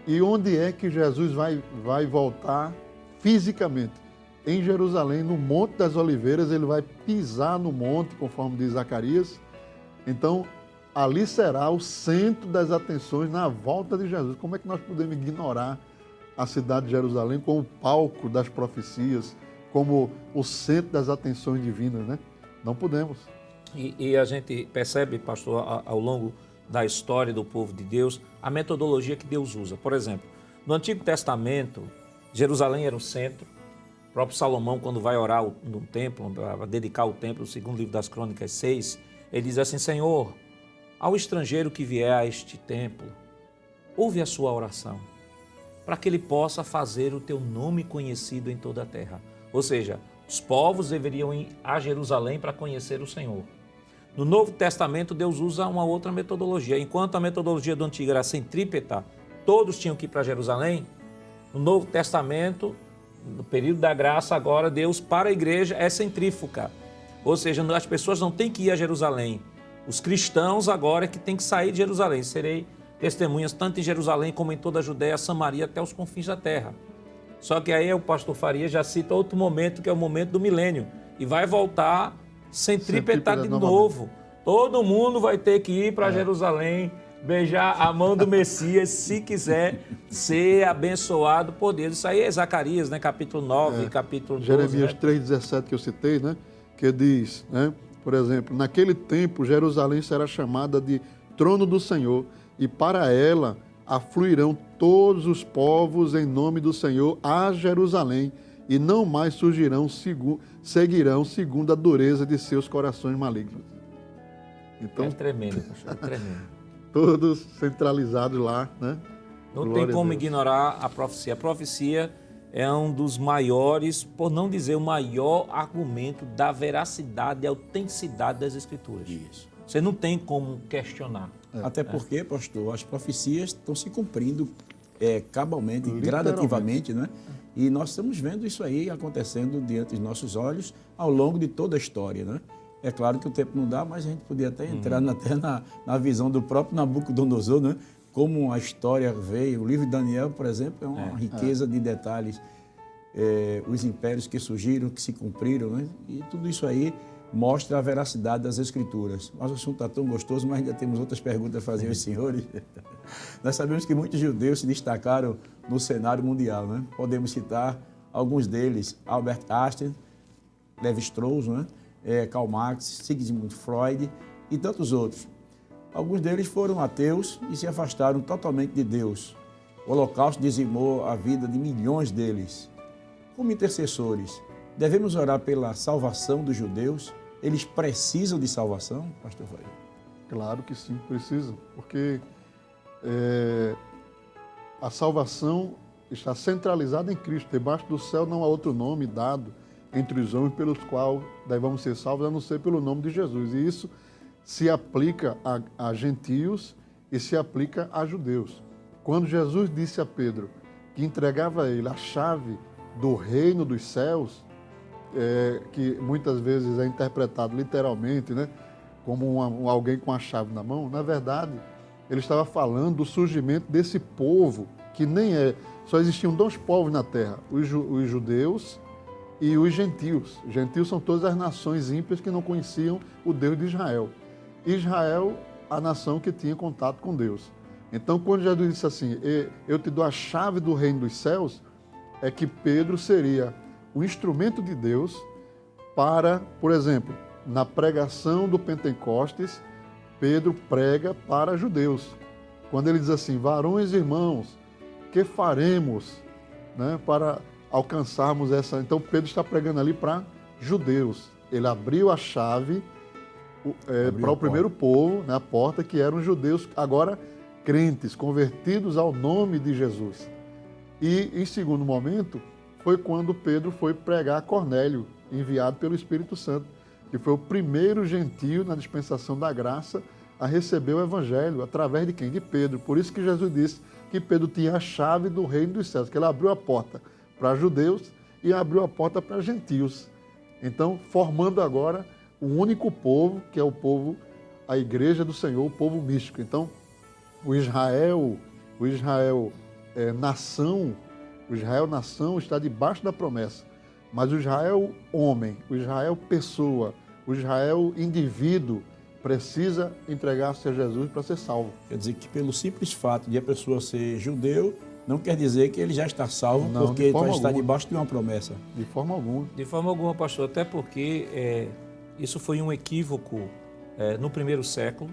E onde é que Jesus vai voltar fisicamente? Em Jerusalém, no Monte das Oliveiras, ele vai pisar no monte, conforme diz Zacarias. Então, ali será o centro das atenções na volta de Jesus. Como é que nós podemos ignorar a cidade de Jerusalém como o palco das profecias, como o centro das atenções divinas, né? Não podemos. E a gente percebe, pastor, ao longo da história do povo de Deus, a metodologia que Deus usa. Por exemplo, no Antigo Testamento, Jerusalém era o centro. O próprio Salomão, quando vai orar no templo, para dedicar o templo, no segundo livro das Crônicas 6, ele diz assim, Senhor, ao estrangeiro que vier a este templo, ouve a sua oração, para que ele possa fazer o teu nome conhecido em toda a terra. Ou seja, os povos deveriam ir a Jerusalém para conhecer o Senhor. No Novo Testamento, Deus usa uma outra metodologia. Enquanto a metodologia do Antigo era centrípeta, todos tinham que ir para Jerusalém, no Novo Testamento, no período da graça, agora Deus para a igreja é centrífuga. Ou seja, as pessoas não têm que ir a Jerusalém. Os cristãos agora é que têm que sair de Jerusalém. testemunhas tanto em Jerusalém como em toda a Judéia, Samaria, até os confins da terra. Só que aí o pastor Faria já cita outro momento, que é o momento do milênio, e vai voltar centrípeta de novo. Todo mundo vai ter que ir para Jerusalém, beijar a mão do Messias, se quiser ser abençoado por Deus. Isso aí é Zacarias, né? Capítulo 9, capítulo 12. Jeremias 3,17 que eu citei, né? Que diz, né? Por exemplo, naquele tempo Jerusalém será chamada de trono do Senhor, e para ela afluirão todos os povos em nome do Senhor a Jerusalém, e não mais seguirão segundo a dureza de seus corações malignos. Então, é tremendo, pastor, é tremendo. Todos centralizados lá, né? Não Glória tem como ignorar a profecia. A profecia é um dos maiores, por não dizer o maior argumento da veracidade e autenticidade das Escrituras. Isso. Você não tem como questionar. Até porque, pastor, as profecias estão se cumprindo cabalmente, gradativamente, né? E nós estamos vendo isso aí acontecendo diante dos nossos olhos ao longo de toda a história, né? É claro que o tempo não dá, mas a gente podia até entrar até na visão do próprio Nabucodonosor, né? Como a história veio. O livro de Daniel, por exemplo, é uma riqueza de detalhes. Os impérios que surgiram, que se cumpriram, né? E tudo isso aí mostra a veracidade das Escrituras. Mas o assunto está tão gostoso, mas ainda temos outras perguntas a fazer aos senhores. Nós sabemos que muitos judeus se destacaram no cenário mundial, né? Podemos citar alguns deles: Albert Einstein, Levi Strauss, né? Karl Marx, Sigmund Freud e tantos outros. Alguns deles foram ateus e se afastaram totalmente de Deus. O Holocausto dizimou a vida de milhões deles. Como intercessores, devemos orar pela salvação dos judeus? Eles precisam de salvação, pastor Faria? Claro que sim, precisam, porque a salvação está centralizada em Cristo. Debaixo do céu não há outro nome dado entre os homens pelos quais devemos ser salvos, a não ser pelo nome de Jesus. E isso se aplica a gentios e se aplica a judeus. Quando Jesus disse a Pedro que entregava a ele a chave do reino dos céus, que muitas vezes é interpretado literalmente, né, como alguém com a chave na mão, na verdade, ele estava falando do surgimento desse povo, que só existiam dois povos na terra, os judeus e os gentios. Os gentios são todas as nações ímpias que não conheciam o Deus de Israel. Israel, a nação que tinha contato com Deus. Então, quando Jesus disse assim, eu te dou a chave do reino dos céus, é que Pedro seria o instrumento de Deus para, por exemplo, na pregação do Pentecostes, Pedro prega para judeus. Quando ele diz assim, varões e irmãos, que faremos, né, para alcançarmos essa... Então, Pedro está pregando ali para judeus. Ele abriu a chave para o primeiro povo, né, a porta, que eram judeus, agora crentes, convertidos ao nome de Jesus. E, em segundo momento, foi quando Pedro foi pregar a Cornélio, enviado pelo Espírito Santo, que foi o primeiro gentio na dispensação da graça a receber o Evangelho, através de quem? De Pedro. Por isso que Jesus disse que Pedro tinha a chave do reino dos céus, que ele abriu a porta para judeus e abriu a porta para gentios. Então, formando agora o único povo, que é o povo, a igreja do Senhor, o povo místico. Então, o Israel nação está debaixo da promessa. Mas o Israel homem, o Israel pessoa, o Israel indivíduo precisa entregar-se a Jesus para ser salvo. Quer dizer que pelo simples fato de a pessoa ser judeu, não quer dizer que ele já está salvo, não, porque ele está debaixo de uma promessa. De forma alguma. De forma alguma, pastor, até porque isso foi um equívoco no primeiro século.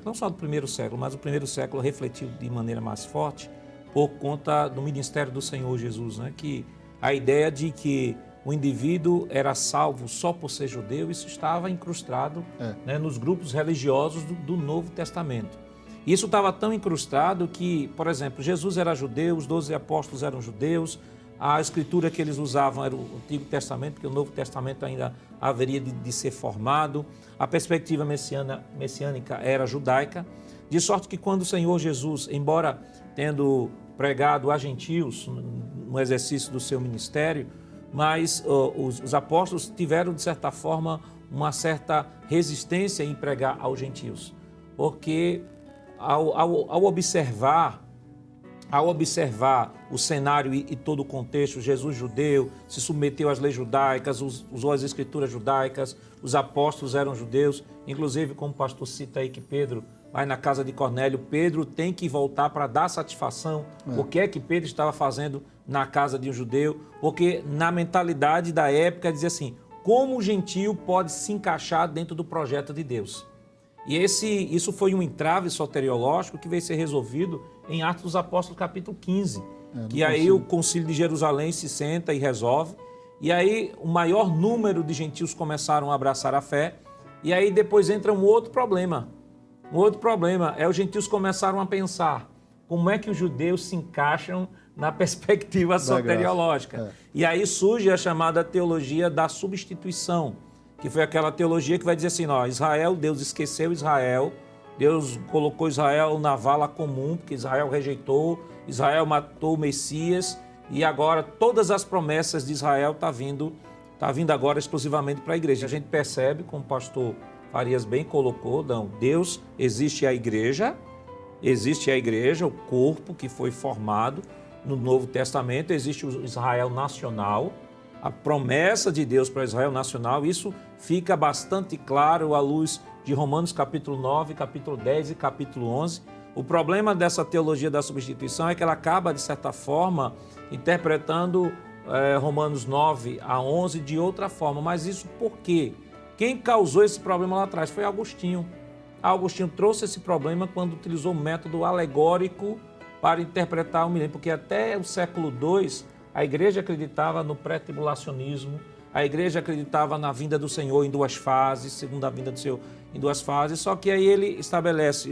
Não só do primeiro século, mas o primeiro século refletiu de maneira mais forte por conta do ministério do Senhor Jesus, né? Que a ideia de que o indivíduo era salvo só por ser judeu, isso estava incrustado né, nos grupos religiosos do Novo Testamento. Isso estava tão incrustado que, por exemplo, Jesus era judeu, os 12 apóstolos eram judeus, a escritura que eles usavam era o Antigo Testamento, porque o Novo Testamento ainda haveria de ser formado, a perspectiva messiânica era judaica, de sorte que quando o Senhor Jesus, embora tendo pregado a gentios no exercício do seu ministério, mas os apóstolos tiveram, de certa forma, uma certa resistência em pregar aos gentios, porque ao observar o cenário e todo o contexto, Jesus judeu, se submeteu às leis judaicas, usou as escrituras judaicas, os apóstolos eram judeus, inclusive como o pastor cita aí que Pedro vai na casa de Cornélio, Pedro tem que voltar para dar satisfação o que é que Pedro estava fazendo na casa de um judeu, porque na mentalidade da época dizia assim, como o gentio pode se encaixar dentro do projeto de Deus? E isso foi um entrave soteriológico que veio ser resolvido em Atos dos Apóstolos, capítulo 15. Que aí o Concílio de Jerusalém se senta e resolve. E aí o maior número de gentios começaram a abraçar a fé. E aí depois entra um outro problema. Um outro problema é os gentios começaram a pensar como é que os judeus se encaixam na perspectiva soteriológica. E aí surge a chamada teologia da substituição, que foi aquela teologia que vai dizer assim, ó, Israel, Deus esqueceu Israel, Deus colocou Israel na vala comum, porque Israel rejeitou, Israel matou o Messias, e agora todas as promessas de Israel tá vindo agora exclusivamente para a igreja. A gente percebe, como o pastor Farias bem colocou, não, Deus, existe a igreja, o corpo que foi formado no Novo Testamento, existe o Israel nacional, a promessa de Deus para Israel nacional, isso fica bastante claro à luz de Romanos capítulo 9, capítulo 10 e capítulo 11. O problema dessa teologia da substituição é que ela acaba, de certa forma, interpretando Romanos 9 a 11 de outra forma. Mas isso por quê? Quem causou esse problema lá atrás foi Agostinho. Agostinho trouxe esse problema quando utilizou o método alegórico para interpretar o milênio, porque até o século II a igreja acreditava no pré-tribulacionismo, a igreja acreditava na vinda do Senhor em duas fases, segunda vinda do Senhor em duas fases, só que aí ele estabelece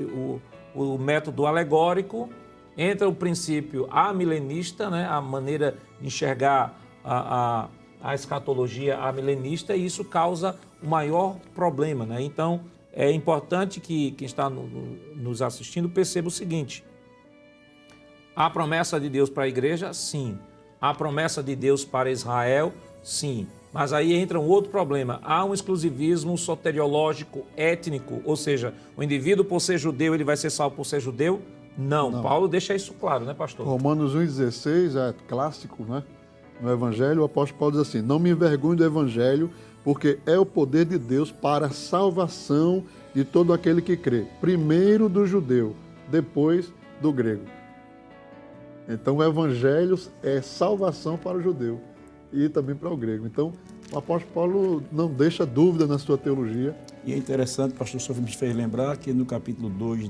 o método alegórico, entra o princípio amilenista, né, a maneira de enxergar a escatologia amilenista, e isso causa o maior problema, né? Então, é importante que quem está nos assistindo perceba o seguinte: a promessa de Deus para a igreja, sim. A promessa de Deus para Israel, sim. Mas aí entra um outro problema. Há um exclusivismo soteriológico, étnico, ou seja, o indivíduo por ser judeu, ele vai ser salvo por ser judeu? Não. Paulo deixa isso claro, né, pastor? Romanos 1,16 é clássico, né? No Evangelho, o apóstolo Paulo diz assim, não me envergonho do Evangelho, porque é o poder de Deus para a salvação de todo aquele que crê. Primeiro do judeu, depois do grego. Então, o Evangelho é salvação para o judeu e também para o grego. Então, o apóstolo Paulo não deixa dúvida na sua teologia. E é interessante, o pastor Sofia me fez lembrar que no capítulo 2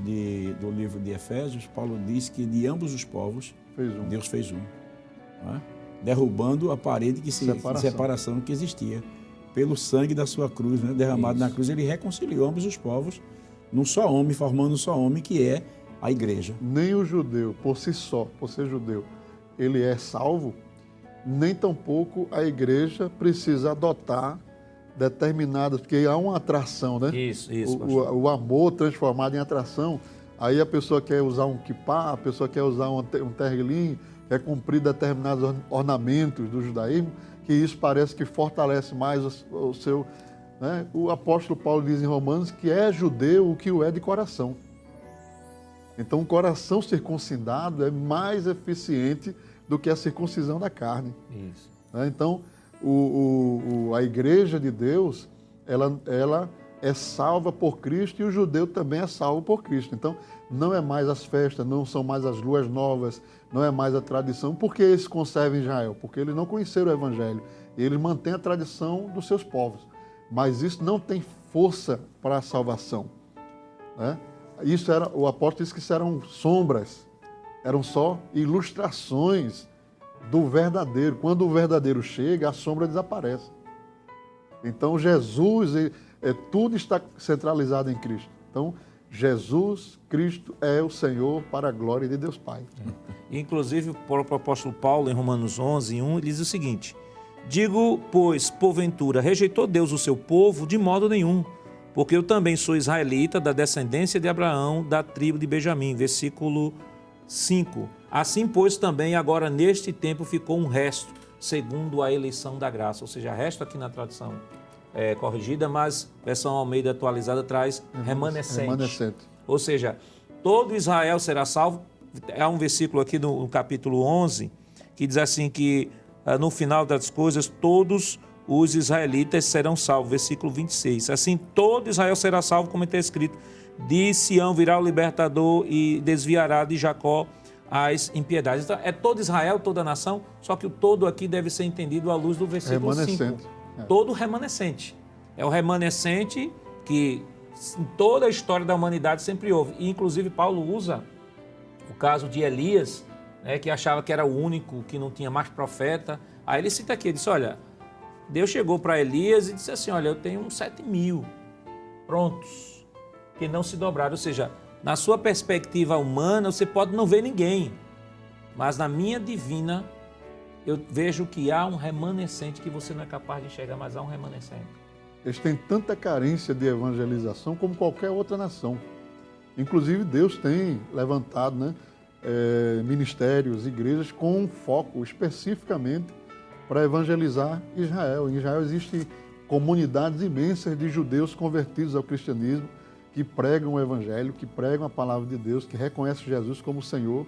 do livro de Efésios, Paulo diz que de ambos os povos, Deus fez um. Não é? Derrubando a parede de separação que existia. Pelo sangue da sua cruz, né, derramado na cruz, ele reconciliou ambos os povos num só homem, formando um só homem, que é a igreja. Nem o judeu, por si só, por ser judeu, ele é salvo, nem tampouco a igreja precisa adotar determinadas, porque há uma atração, né? Isso. O amor transformado em atração, aí a pessoa quer usar um kippah, a pessoa quer usar um terrelim, quer cumprir determinados ornamentos do judaísmo, que isso parece que fortalece mais o seu... Né? O apóstolo Paulo diz em Romanos que é judeu o que o é de coração. Então, o coração circuncidado é mais eficiente do que a circuncisão da carne. Isso. Então, a igreja de Deus, ela é salva por Cristo e o judeu também é salvo por Cristo. Então, não é mais as festas, não são mais as luas novas, não é mais a tradição. Por que eles conservam Israel? Porque eles não conheceram o Evangelho. Eles mantêm a tradição dos seus povos. Mas isso não tem força para a salvação, né? O apóstolo disse que isso eram sombras, eram só ilustrações do verdadeiro. Quando o verdadeiro chega, a sombra desaparece. Então, Jesus, tudo está centralizado em Cristo. Então, Jesus, Cristo é o Senhor para a glória de Deus Pai. Inclusive, o próprio apóstolo Paulo, em Romanos 11, 1, ele diz o seguinte: digo, pois, porventura, rejeitou Deus o seu povo? De modo nenhum. Porque eu também sou israelita, da descendência de Abraão, da tribo de Benjamim. Versículo 5. Assim, pois, também agora neste tempo ficou um resto, segundo a eleição da graça. Ou seja, resto aqui na tradução corrigida, mas versão Almeida atualizada traz remanescente. Ou seja, todo Israel será salvo. Há um versículo aqui no capítulo 11 que diz assim que no final das coisas todos os israelitas serão salvos. Versículo 26. Assim todo Israel será salvo, como está escrito. De Sião virá o libertador e desviará de Jacó as impiedades. Então, é todo Israel, toda a nação, só que o todo aqui deve ser entendido à luz do versículo 5. Todo remanescente. É o remanescente que em toda a história da humanidade sempre houve. E, inclusive, Paulo usa o caso de Elias, né, que achava que era o único, que não tinha mais profeta. Aí ele cita aqui, ele disse, olha, Deus chegou para Elias e disse assim, olha, eu tenho uns 7.000 prontos, que não se dobraram. Ou seja, na sua perspectiva humana, você pode não ver ninguém, mas na minha divina, eu vejo que há um remanescente que você não é capaz de enxergar, mas há um remanescente. Eles têm tanta carência de evangelização como qualquer outra nação. Inclusive, Deus tem levantado, né, ministérios, igrejas com um foco especificamente para evangelizar Israel. Em Israel existem comunidades imensas de judeus convertidos ao cristianismo, que pregam o evangelho, que pregam a palavra de Deus, que reconhecem Jesus como Senhor.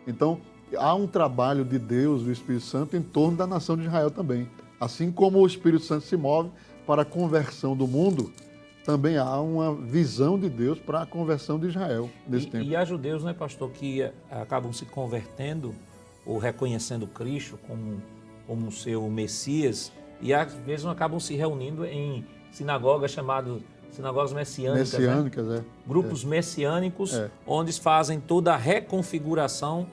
Então, há um trabalho de Deus, do Espírito Santo, em torno da nação de Israel também. Assim como o Espírito Santo se move para a conversão do mundo, também há uma visão de Deus para a conversão de Israel nesse tempo. E há judeus, né, pastor, que acabam se convertendo ou reconhecendo Cristo como seu Messias, e às vezes acabam se reunindo em sinagogas chamadas sinagogas messiânicas, né? Grupos messiânicos, onde fazem toda a reconfiguração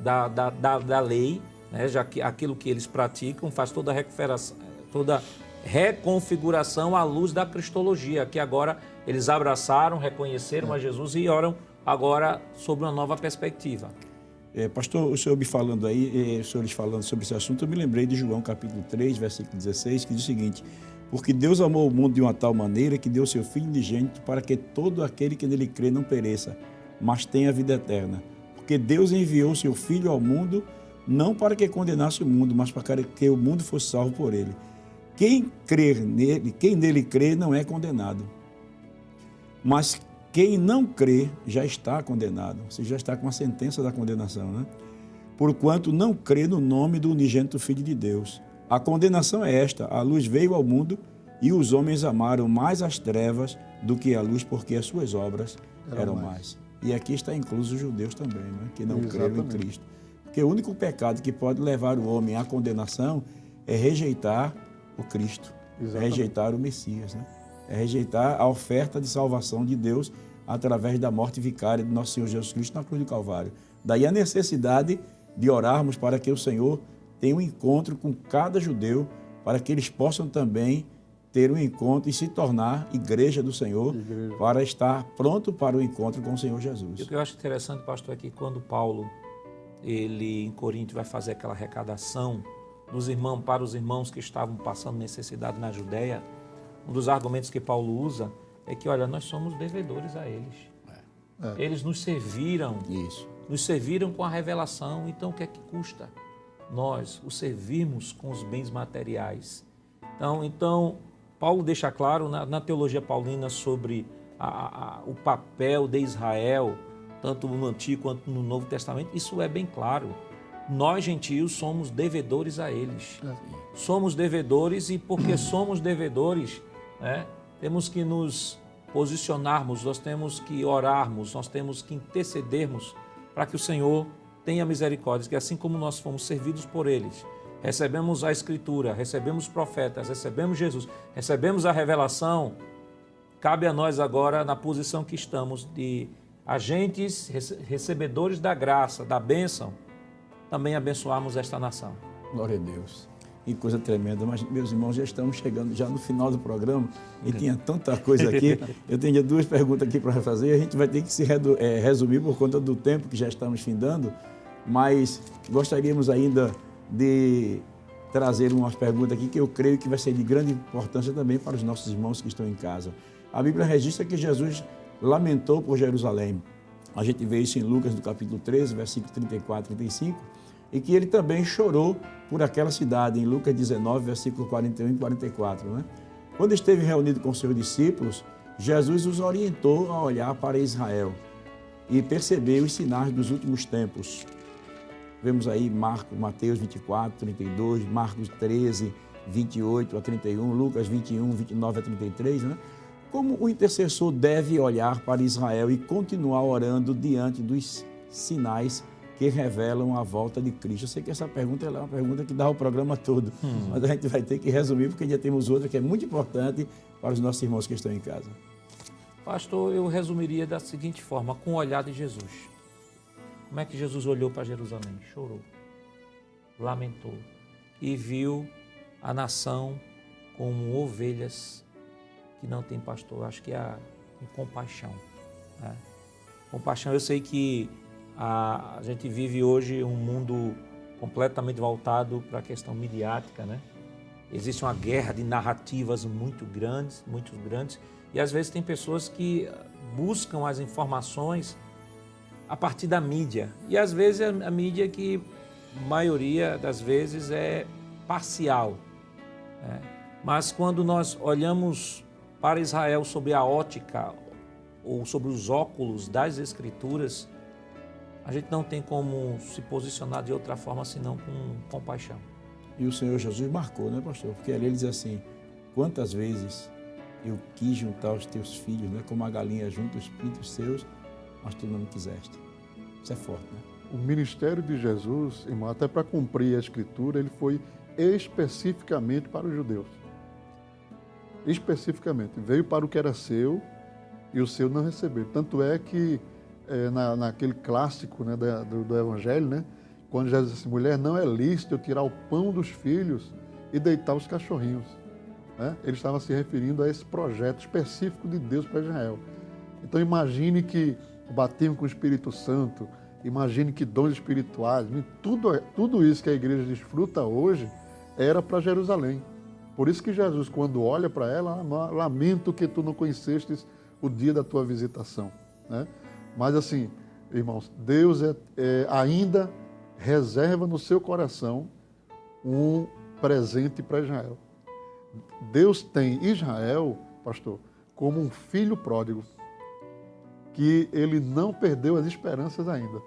da lei, né? Já que aquilo que eles praticam faz toda a reconfiguração à luz da cristologia, que agora eles abraçaram, reconheceram a Jesus e oram agora sobre uma nova perspectiva. Pastor, o senhor me falando aí, os senhores falando sobre esse assunto, eu me lembrei de João capítulo 3, versículo 16, que diz o seguinte: porque Deus amou o mundo de uma tal maneira que deu seu Filho unigênito para que todo aquele que nele crê não pereça, mas tenha vida eterna. Porque Deus enviou seu Filho ao mundo não para que condenasse o mundo, mas para que o mundo fosse salvo por ele. Quem nele crê não é condenado, mas quem não crê já está condenado, ou seja, já está com a sentença da condenação, né? Porquanto não crê no nome do unigênito Filho de Deus. A condenação é esta: a luz veio ao mundo e os homens amaram mais as trevas do que a luz, porque as suas obras eram mais. E aqui está incluso os judeus também, né? Que não creram em Cristo. Porque o único pecado que pode levar o homem à condenação é rejeitar o Cristo, é rejeitar o Messias, né? É rejeitar a oferta de salvação de Deus através da morte vicária de nosso Senhor Jesus Cristo na cruz do Calvário. Daí a necessidade de orarmos para que o Senhor tenha um encontro com cada judeu, para que eles possam também ter um encontro e se tornar igreja do Senhor, para estar pronto para o encontro com o Senhor Jesus. E o que eu acho interessante, pastor, é que quando Paulo, ele em Corinto vai fazer aquela arrecadação dos irmãos para os irmãos que estavam passando necessidade na Judéia, um dos argumentos que Paulo usa é que, olha, nós somos devedores a eles. Eles nos serviram, nos serviram com a revelação, então o que é que custa nós o servirmos com os bens materiais? Então Paulo deixa claro na teologia paulina sobre o papel de Israel, tanto no Antigo quanto no Novo Testamento, isso é bem claro. Nós, gentios, somos devedores a eles. Somos devedores e porque somos devedores, né, temos que nos posicionarmos, nós temos que orarmos, nós temos que intercedermos para que o Senhor tenha misericórdia, que assim como nós fomos servidos por eles, recebemos a Escritura, recebemos profetas, recebemos Jesus, recebemos a revelação, cabe a nós agora, na posição que estamos, de agentes, recebedores da graça, da bênção, também abençoarmos esta nação. Glória a Deus. Que coisa tremenda. Mas, meus irmãos, já estamos chegando já no final do programa e tinha tanta coisa aqui. Eu tenho 2 perguntas aqui para fazer. A gente vai ter que se resumir por conta do tempo que já estamos findando, mas gostaríamos ainda de trazer umas perguntas aqui que eu creio que vai ser de grande importância também para os nossos irmãos que estão em casa. A Bíblia registra que Jesus lamentou por Jerusalém. A gente vê isso em Lucas, no capítulo 13, versículo 34 e 35, e que ele também chorou por aquela cidade, em Lucas 19, versículo 41 e 44. Né? Quando esteve reunido com seus discípulos, Jesus os orientou a olhar para Israel. e perceber os sinais dos últimos tempos. Vemos aí Mateus 24, 32, Marcos 13, 28 a 31, Lucas 21, 29 a 33, né? Como o intercessor deve olhar para Israel e continuar orando diante dos sinais que revelam a volta de Cristo? Eu sei que essa pergunta é uma pergunta que dá o programa todo, mas a gente vai ter que resumir, porque ainda temos outra que é muito importante para os nossos irmãos que estão em casa. Pastor, eu resumiria da seguinte forma, com o olhar de Jesus. Como é que Jesus olhou para Jerusalém? Chorou, lamentou e viu a nação como ovelhas que não tem pastor. Acho que é com compaixão, né? Compaixão. Eu sei que a gente vive hoje um mundo completamente voltado para a questão midiática, né? Existe uma guerra de narrativas muito grandes, e às vezes tem pessoas que buscam as informações a partir da mídia. E às vezes a mídia que, a maioria das vezes, é parcial, né? Mas quando nós olhamos para Israel sob a ótica ou sobre os óculos das Escrituras, a gente não tem como se posicionar de outra forma senão com compaixão. E o Senhor Jesus marcou, né, pastor? Porque ali ele diz assim, quantas vezes eu quis juntar os teus filhos, né, como a galinha junta os pintos seus, mas tu não me quiseste. Isso é forte, né? O ministério de Jesus, irmão, até para cumprir a Escritura, ele foi especificamente para os judeus. Especificamente. Veio para o que era seu e o seu não recebeu. Tanto é que naquele clássico, né, do Evangelho, né, quando Jesus disse assim, mulher, não é lícito eu tirar o pão dos filhos e deitar os cachorrinhos, né? Ele estava se referindo a esse projeto específico de Deus para Israel. Então imagine que o batismo com o Espírito Santo, imagine que dons espirituais, tudo isso que a igreja desfruta hoje era para Jerusalém. Por isso que Jesus, quando olha para ela, lamento que tu não conhecestes o dia da tua visitação, né? Mas assim, irmãos, Deus ainda reserva no seu coração um presente para Israel. Deus tem Israel, pastor, como um filho pródigo, que ele não perdeu as esperanças ainda.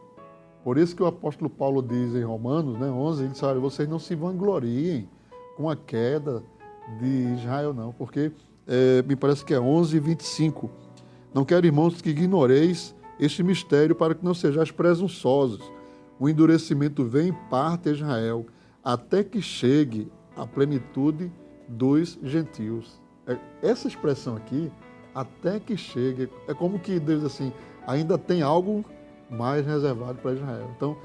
Por isso que o apóstolo Paulo diz em Romanos, né, 11, ele diz, olha, vocês não se vangloriem com a queda de Israel, não, porque me parece que é 11, 25. Não quero, irmãos, que ignoreis este mistério para que não sejais presunçosos. O endurecimento vem em parte a Israel, até que chegue a plenitude dos gentios. Essa expressão aqui, até que chegue, é como que Deus assim, ainda tem algo mais reservado para Israel. Então,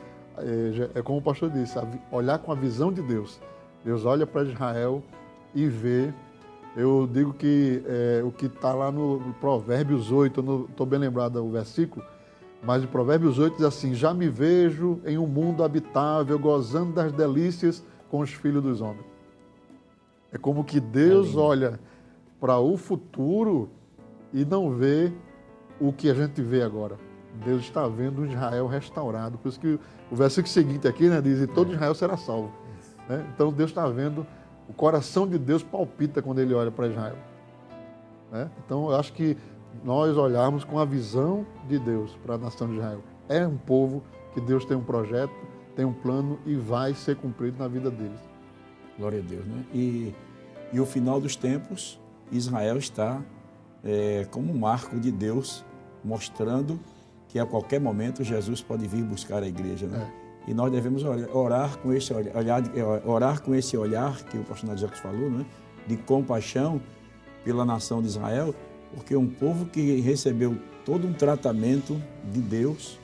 é como o pastor disse, olhar com a visão de Deus. Deus olha para Israel e vê. Eu digo que o que está lá no Provérbios 8, eu não estou bem lembrado do versículo, mas em Provérbios 8 diz assim, já me vejo em um mundo habitável, gozando das delícias com os filhos dos homens. É como que Deus olha para o futuro e não vê o que a gente vê agora. Deus está vendo o Israel restaurado. Por isso que o versículo seguinte aqui, né, diz, e todo Israel será salvo. Né? Então Deus está vendo, o coração de Deus palpita quando ele olha para Israel. Né? Então eu acho que nós olharmos com a visão de Deus para a nação de Israel. É um povo que Deus tem um projeto, tem um plano e vai ser cumprido na vida deles. Glória a Deus, né? E o final dos tempos, Israel está como um marco de Deus, mostrando que a qualquer momento Jesus pode vir buscar a igreja, né? E nós devemos orar com esse olhar que o pastor Nadir Jacques falou, né? De compaixão pela nação de Israel, porque é um povo que recebeu todo um tratamento de Deus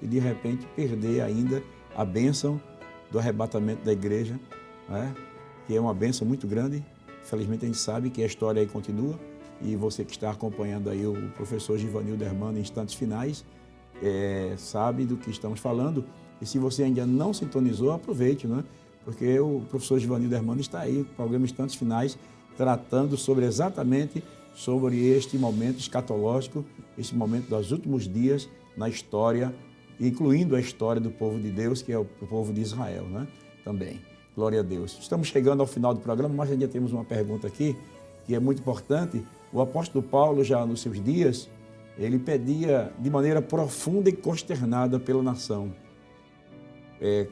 e de repente perder ainda a bênção do arrebatamento da igreja, né? Que é uma bênção muito grande. Infelizmente a gente sabe que a história aí continua e você que está acompanhando aí o professor Givanildo Hermano em instantes finais, sabe do que estamos falando. E se você ainda não sintonizou, aproveite, né? Porque o professor Givanildo Hermano está aí, no programa Instantes Finais, tratando exatamente sobre este momento escatológico, este momento dos últimos dias na história, incluindo a história do povo de Deus, que é o povo de Israel, né? Também. Glória a Deus. Estamos chegando ao final do programa, mas ainda temos uma pergunta aqui, que é muito importante. O apóstolo Paulo, já nos seus dias, ele pedia de maneira profunda e consternada pela nação,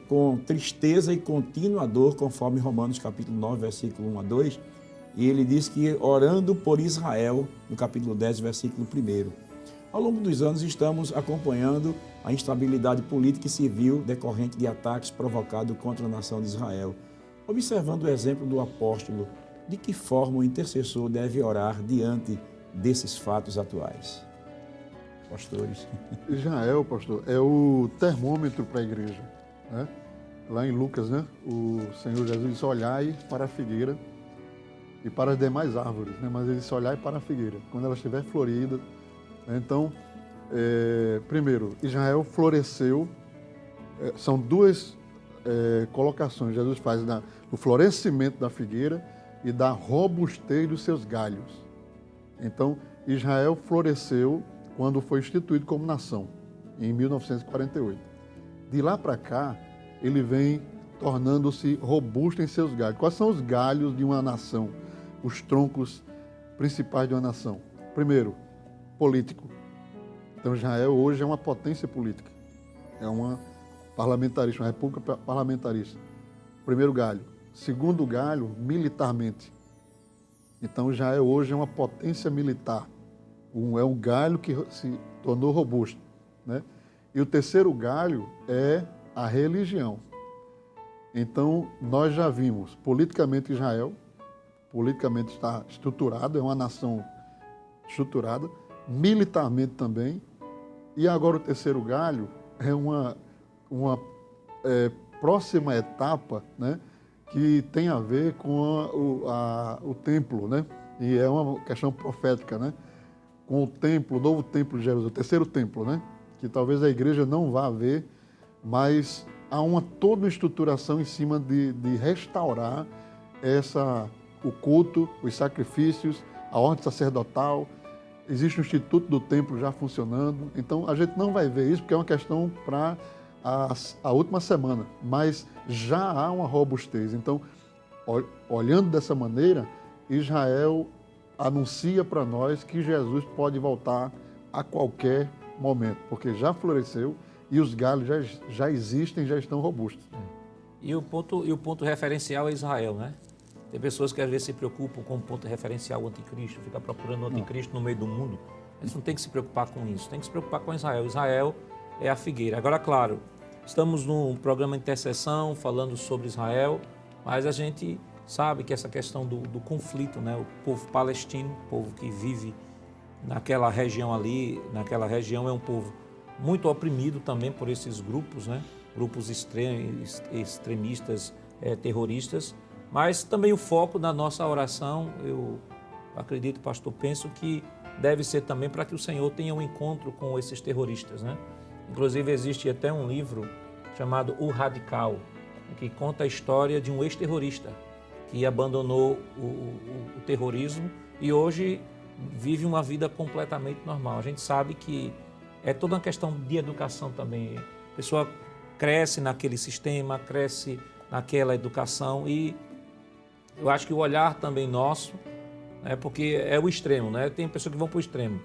com tristeza e contínua dor, conforme Romanos capítulo 9, versículo 1 a 2, e ele diz que orando por Israel, no capítulo 10, versículo 1. Ao longo dos anos estamos acompanhando a instabilidade política e civil decorrente de ataques provocados contra a nação de Israel. Observando o exemplo do apóstolo, de que forma o intercessor deve orar diante desses fatos atuais? Pastores. Israel, pastor, é o termômetro para a igreja, né? Lá em Lucas, né? O Senhor Jesus disse: olhai para a figueira e para as demais árvores, né? Mas ele disse: olhai para a figueira, quando ela estiver florida. Então, primeiro, Israel floresceu. São duas colocações Jesus faz do florescimento da figueira e da robustez dos seus galhos. Então, Israel floresceu quando foi instituído como nação, em 1948. De lá para cá, ele vem tornando-se robusto em seus galhos. Quais são os galhos de uma nação? Os troncos principais de uma nação? Primeiro, político. Então, Israel hoje é uma potência política. É uma parlamentarista, uma república parlamentarista. Primeiro galho. Segundo galho, militarmente. Então, Israel hoje é uma potência militar. É um galho que se tornou robusto, né? E o terceiro galho é a religião. Então, nós já vimos, politicamente, Israel, politicamente está estruturado, é uma nação estruturada, militarmente também, e agora o terceiro galho é uma próxima etapa, né, que tem a ver com o templo, né? E é uma questão profética, né? Com o templo, o novo templo de Jerusalém, o terceiro templo, né? Que talvez a igreja não vá ver, mas há toda uma estruturação em cima de restaurar o culto, os sacrifícios, a ordem sacerdotal. Existe o Instituto do Templo já funcionando. Então, a gente não vai ver isso porque é uma questão para a última semana, mas já há uma robustez. Então, olhando dessa maneira, Israel anuncia para nós que Jesus pode voltar a qualquer momento, porque já floresceu e os galhos já existem, já estão robustos. E o ponto referencial é Israel, né? Tem pessoas que às vezes se preocupam com o ponto referencial, o anticristo, fica procurando o anticristo no meio do mundo. Eles não tem que se preocupar com isso, tem que se preocupar com Israel. Israel é a figueira. Agora, claro, estamos num programa de intercessão falando sobre Israel, mas a gente sabe que essa questão do conflito, né? O povo palestino, o povo que vive naquela região ali, naquela região é um povo muito oprimido também por esses grupos, né? Grupos extremistas, terroristas, mas também o foco da nossa oração, eu acredito, pastor, penso que deve ser também para que o Senhor tenha um encontro com esses terroristas, né? Inclusive existe até um livro chamado O Radical, que conta a história de um ex-terrorista que abandonou o terrorismo e hoje vive uma vida completamente normal. A gente sabe que é toda uma questão de educação também. A pessoa cresce naquele sistema, cresce naquela educação e eu acho que o olhar também nosso, né, porque é o extremo, né? Tem pessoas que vão para o extremo.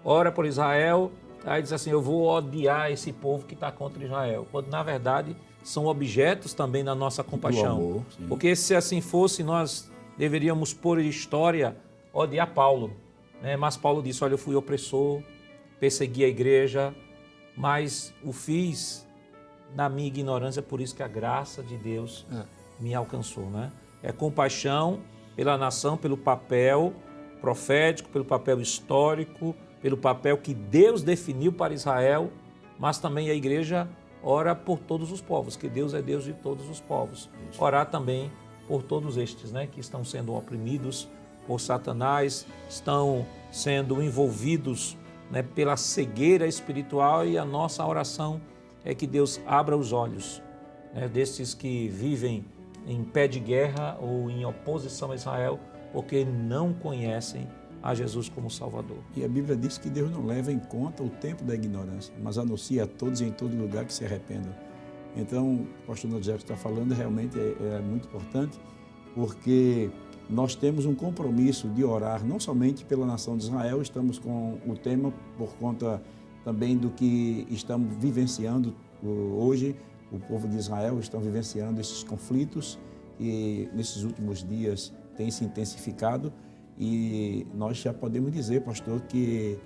Ora por Israel, aí diz assim, eu vou odiar esse povo que está contra Israel. Quando na verdade são objetos também da nossa compaixão. Amor, porque se assim fosse, nós deveríamos, por história, odiar Paulo, né? Mas Paulo disse, olha, eu fui opressor, persegui a igreja, mas o fiz na minha ignorância, por isso que a graça de Deus me alcançou, né? É compaixão pela nação, pelo papel profético, pelo papel histórico, pelo papel que Deus definiu para Israel, mas também a igreja ora por todos os povos, que Deus é Deus de todos os povos. Orar também por todos estes, né, que estão sendo oprimidos por Satanás, estão sendo envolvidos, né, pela cegueira espiritual, e a nossa oração é que Deus abra os olhos, né, desses que vivem em pé de guerra ou em oposição a Israel, porque não conhecem a Jesus como Salvador. E a Bíblia diz que Deus não leva em conta o tempo da ignorância, mas anuncia a todos em todo lugar que se arrependam. Então, o pastor Nodjef está falando realmente é muito importante, porque nós temos um compromisso de orar não somente pela nação de Israel, estamos com o tema por conta também do que estamos vivenciando hoje. O povo de Israel está vivenciando esses conflitos e nesses últimos dias tem se intensificado, e nós já podemos dizer, pastor, que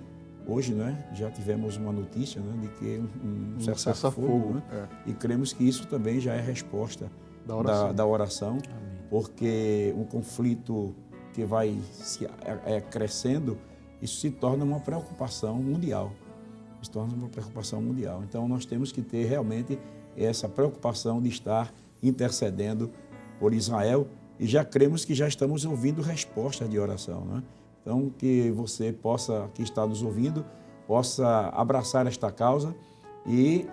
hoje, né, já tivemos uma notícia, né, de que um cessar-fogo, né, e cremos que isso também já é resposta da oração, porque um conflito que vai crescendo, isso se torna uma preocupação mundial. Então, nós temos que ter realmente essa preocupação de estar intercedendo por Israel, e já cremos que já estamos ouvindo respostas de oração, né? Então, que você possa, que está nos ouvindo, possa abraçar esta causa, e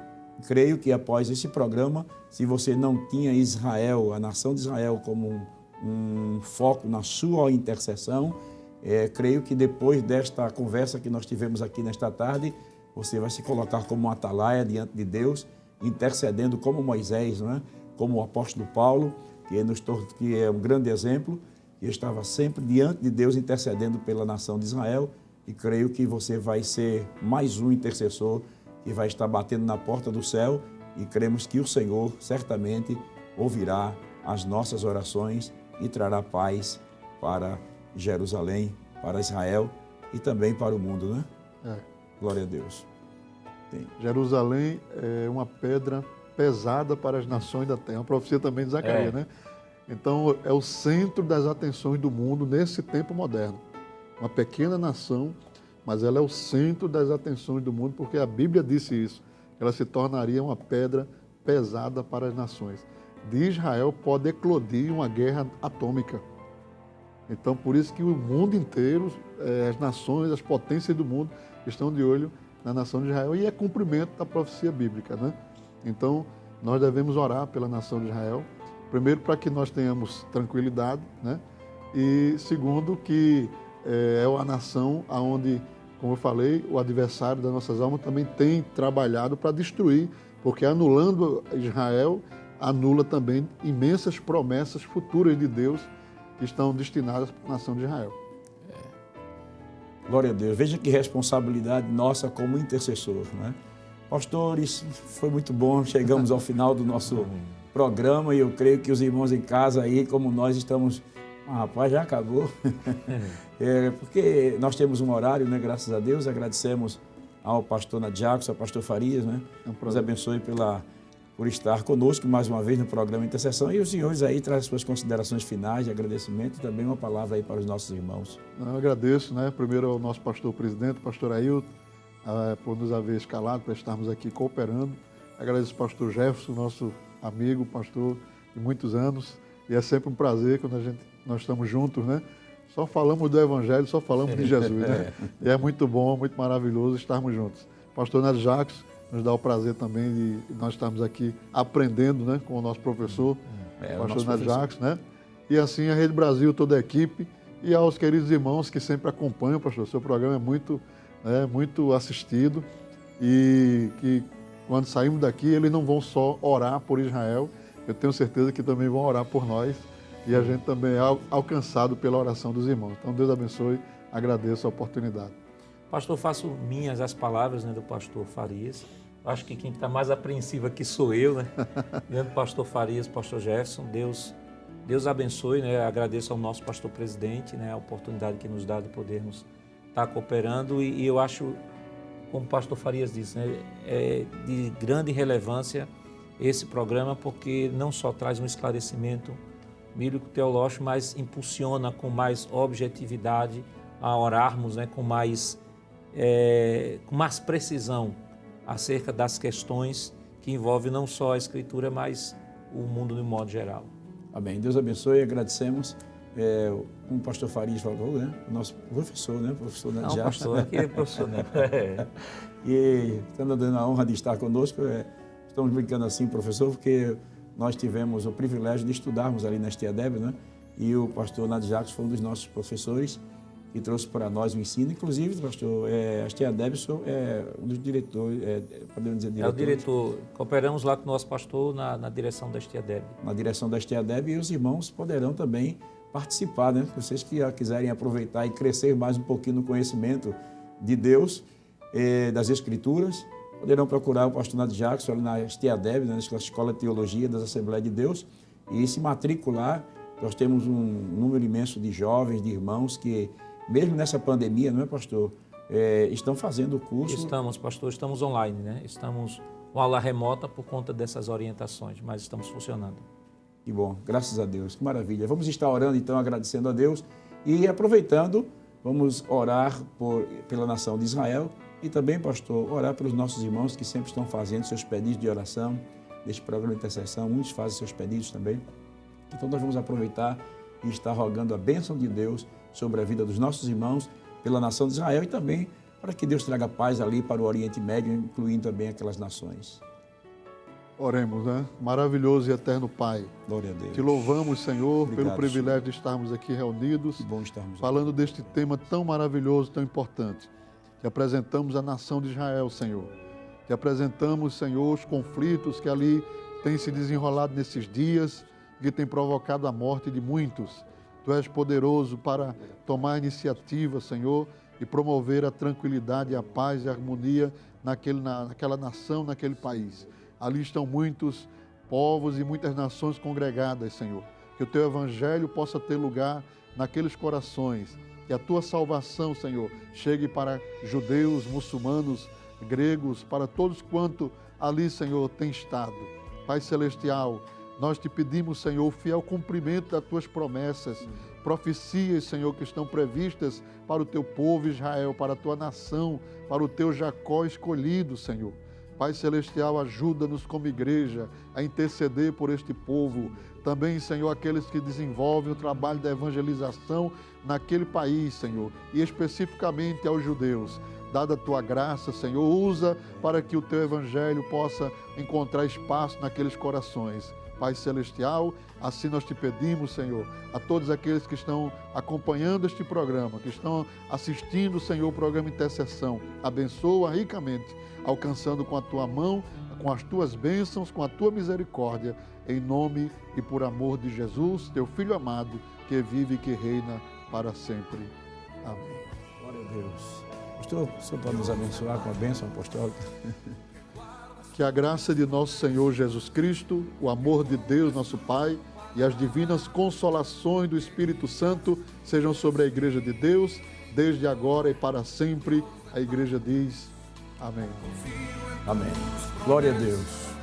creio que após esse programa, se você não tinha Israel, a nação de Israel, como um foco na sua intercessão, creio que depois desta conversa que nós tivemos aqui nesta tarde, você vai se colocar como um atalaia diante de Deus, intercedendo como Moisés, não é? Como o apóstolo Paulo, que é um grande exemplo, que estava sempre diante de Deus intercedendo pela nação de Israel, e creio que você vai ser mais um intercessor que vai estar batendo na porta do céu, e cremos que o Senhor certamente ouvirá as nossas orações e trará paz para Jerusalém, para Israel e também para o mundo, né? Glória a Deus. Sim. Jerusalém é uma pedra pesada para as nações da terra. Uma profecia também de Zacarias, né? Então, é o centro das atenções do mundo nesse tempo moderno. Uma pequena nação, mas ela é o centro das atenções do mundo, porque a Bíblia disse isso. Ela se tornaria uma pedra pesada para as nações. De Israel pode eclodir uma guerra atômica. Então, por isso que o mundo inteiro, as nações, as potências do mundo estão de olho na nação de Israel, e é cumprimento da profecia bíblica, né? Então, nós devemos orar pela nação de Israel, primeiro para que nós tenhamos tranquilidade, né? E segundo que é uma nação onde, como eu falei, o adversário das nossas almas também tem trabalhado para destruir, porque anulando Israel, anula também imensas promessas futuras de Deus que estão destinadas para a nação de Israel. Glória a Deus. Veja que responsabilidade nossa como intercessor, né? Pastores, foi muito bom. Chegamos ao final do nosso programa, e eu creio que os irmãos em casa aí, como nós estamos... rapaz, já acabou. Porque nós temos um horário, né? Graças a Deus. Agradecemos ao pastor Nadiacos, ao pastor Farias, né? Nos abençoe por estar conosco mais uma vez no programa Intercessão. E os senhores aí trazem suas considerações finais de agradecimento e também uma palavra aí para os nossos irmãos. Eu agradeço, né? Primeiro ao nosso pastor presidente, pastor Ailton, por nos haver escalado para estarmos aqui cooperando. Agradeço ao pastor Jefferson, nosso amigo, pastor de muitos anos. E é sempre um prazer quando nós estamos juntos, né? Só falamos do Evangelho, só falamos de Jesus, né? E é muito bom, muito maravilhoso estarmos juntos. Pastor Nélio Jacques, nos dá o prazer também de nós estarmos aqui aprendendo, né, com o nosso professor, pastor Nélio Jacques, né? E assim a Rede Brasil, toda a equipe, e aos queridos irmãos que sempre acompanham, pastor. Seu programa é muito assistido, e que quando saímos daqui, eles não vão só orar por Israel, eu tenho certeza que também vão orar por nós, e a gente também é alcançado pela oração dos irmãos. Então, Deus abençoe, agradeço a oportunidade. Pastor, faço minhas as palavras, né, do pastor Farias. Acho que quem está mais apreensivo aqui sou eu, né? Diante do pastor Farias, pastor Jefferson, Deus abençoe, né? Agradeço ao nosso pastor presidente, né, a oportunidade que nos dá de podermos estar cooperando, e eu acho, como o pastor Farias disse, né, é de grande relevância esse programa, porque não só traz um esclarecimento bíblico-teológico, mas impulsiona com mais objetividade a orarmos, né, com mais precisão acerca das questões que envolvem não só a Escritura, mas o mundo de modo geral. Amém. Deus abençoe, agradecemos. Como o pastor Farias falou, né? Nosso professor, né? Professor Não, pastor, aqui é professor, né? E estando dando a honra de estar conosco, estamos brincando assim, professor, porque nós tivemos o privilégio de estudarmos ali na STADEB, né? E o pastor Nadir Jacques foi um dos nossos professores que trouxe para nós o ensino. Inclusive, pastor, a STADEB é um dos diretores, podemos dizer diretor. É o diretor. Cooperamos lá com o nosso pastor na direção da STADEB. Na direção da STADEB, e os irmãos poderão também participar, né? Vocês que quiserem aproveitar e crescer mais um pouquinho no conhecimento de Deus, das Escrituras, poderão procurar o pastor Nath Jackson ali na STADEB, na Escola de Teologia das Assembleias de Deus, e se matricular. Nós temos um número imenso de jovens, de irmãos que, mesmo nessa pandemia, não é, pastor, estão fazendo o curso. Estamos, pastor, estamos online, né? Estamos com aula remota por conta dessas orientações, mas estamos funcionando. Que bom, graças a Deus, que maravilha. Vamos estar orando então, agradecendo a Deus e aproveitando, vamos orar pela nação de Israel e também, pastor, orar pelos nossos irmãos que sempre estão fazendo seus pedidos de oração, deste programa de intercessão, muitos fazem seus pedidos também. Então nós vamos aproveitar e estar rogando a bênção de Deus sobre a vida dos nossos irmãos, pela nação de Israel e também para que Deus traga paz ali para o Oriente Médio, incluindo também aquelas nações. Oremos, né? Maravilhoso e eterno Pai. Glória a Deus. Te louvamos, Senhor, Obrigado, pelo privilégio Senhor, de estarmos aqui reunidos, que bom estarmos falando deste tema tão maravilhoso, tão importante. Te apresentamos a nação de Israel, Senhor. Te apresentamos, Senhor, os conflitos que ali têm se desenrolado nesses dias, que têm provocado a morte de muitos. Tu és poderoso para tomar iniciativa, Senhor, e promover a tranquilidade, a paz e a harmonia naquela nação, naquele país. Ali estão muitos povos e muitas nações congregadas, Senhor. Que o Teu Evangelho possa ter lugar naqueles corações. Que a Tua salvação, Senhor, chegue para judeus, muçulmanos, gregos, para todos quanto ali, Senhor, tem estado. Pai Celestial, nós te pedimos, Senhor, o fiel cumprimento das Tuas promessas, profecias, Senhor, que estão previstas para o Teu povo Israel, para a Tua nação, para o Teu Jacó escolhido, Senhor. Pai Celestial, ajuda-nos como igreja a interceder por este povo. Também, Senhor, aqueles que desenvolvem o trabalho da evangelização naquele país, Senhor, e especificamente aos judeus. Dada a Tua graça, Senhor, usa para que o Teu Evangelho possa encontrar espaço naqueles corações. Pai Celestial, assim nós te pedimos, Senhor, a todos aqueles que estão acompanhando este programa, que estão assistindo, Senhor, o programa Intercessão, abençoa ricamente, alcançando com a Tua mão, com as Tuas bênçãos, com a Tua misericórdia, em nome e por amor de Jesus, Teu Filho amado, que vive e que reina para sempre. Amém. Glória a Deus. Pastor, o Senhor pode nos abençoar com a bênção apostólica? Que a graça de nosso Senhor Jesus Cristo, o amor de Deus, nosso Pai, e as divinas consolações do Espírito Santo sejam sobre a Igreja de Deus, desde agora e para sempre. A Igreja diz amém. Amém. Glória a Deus.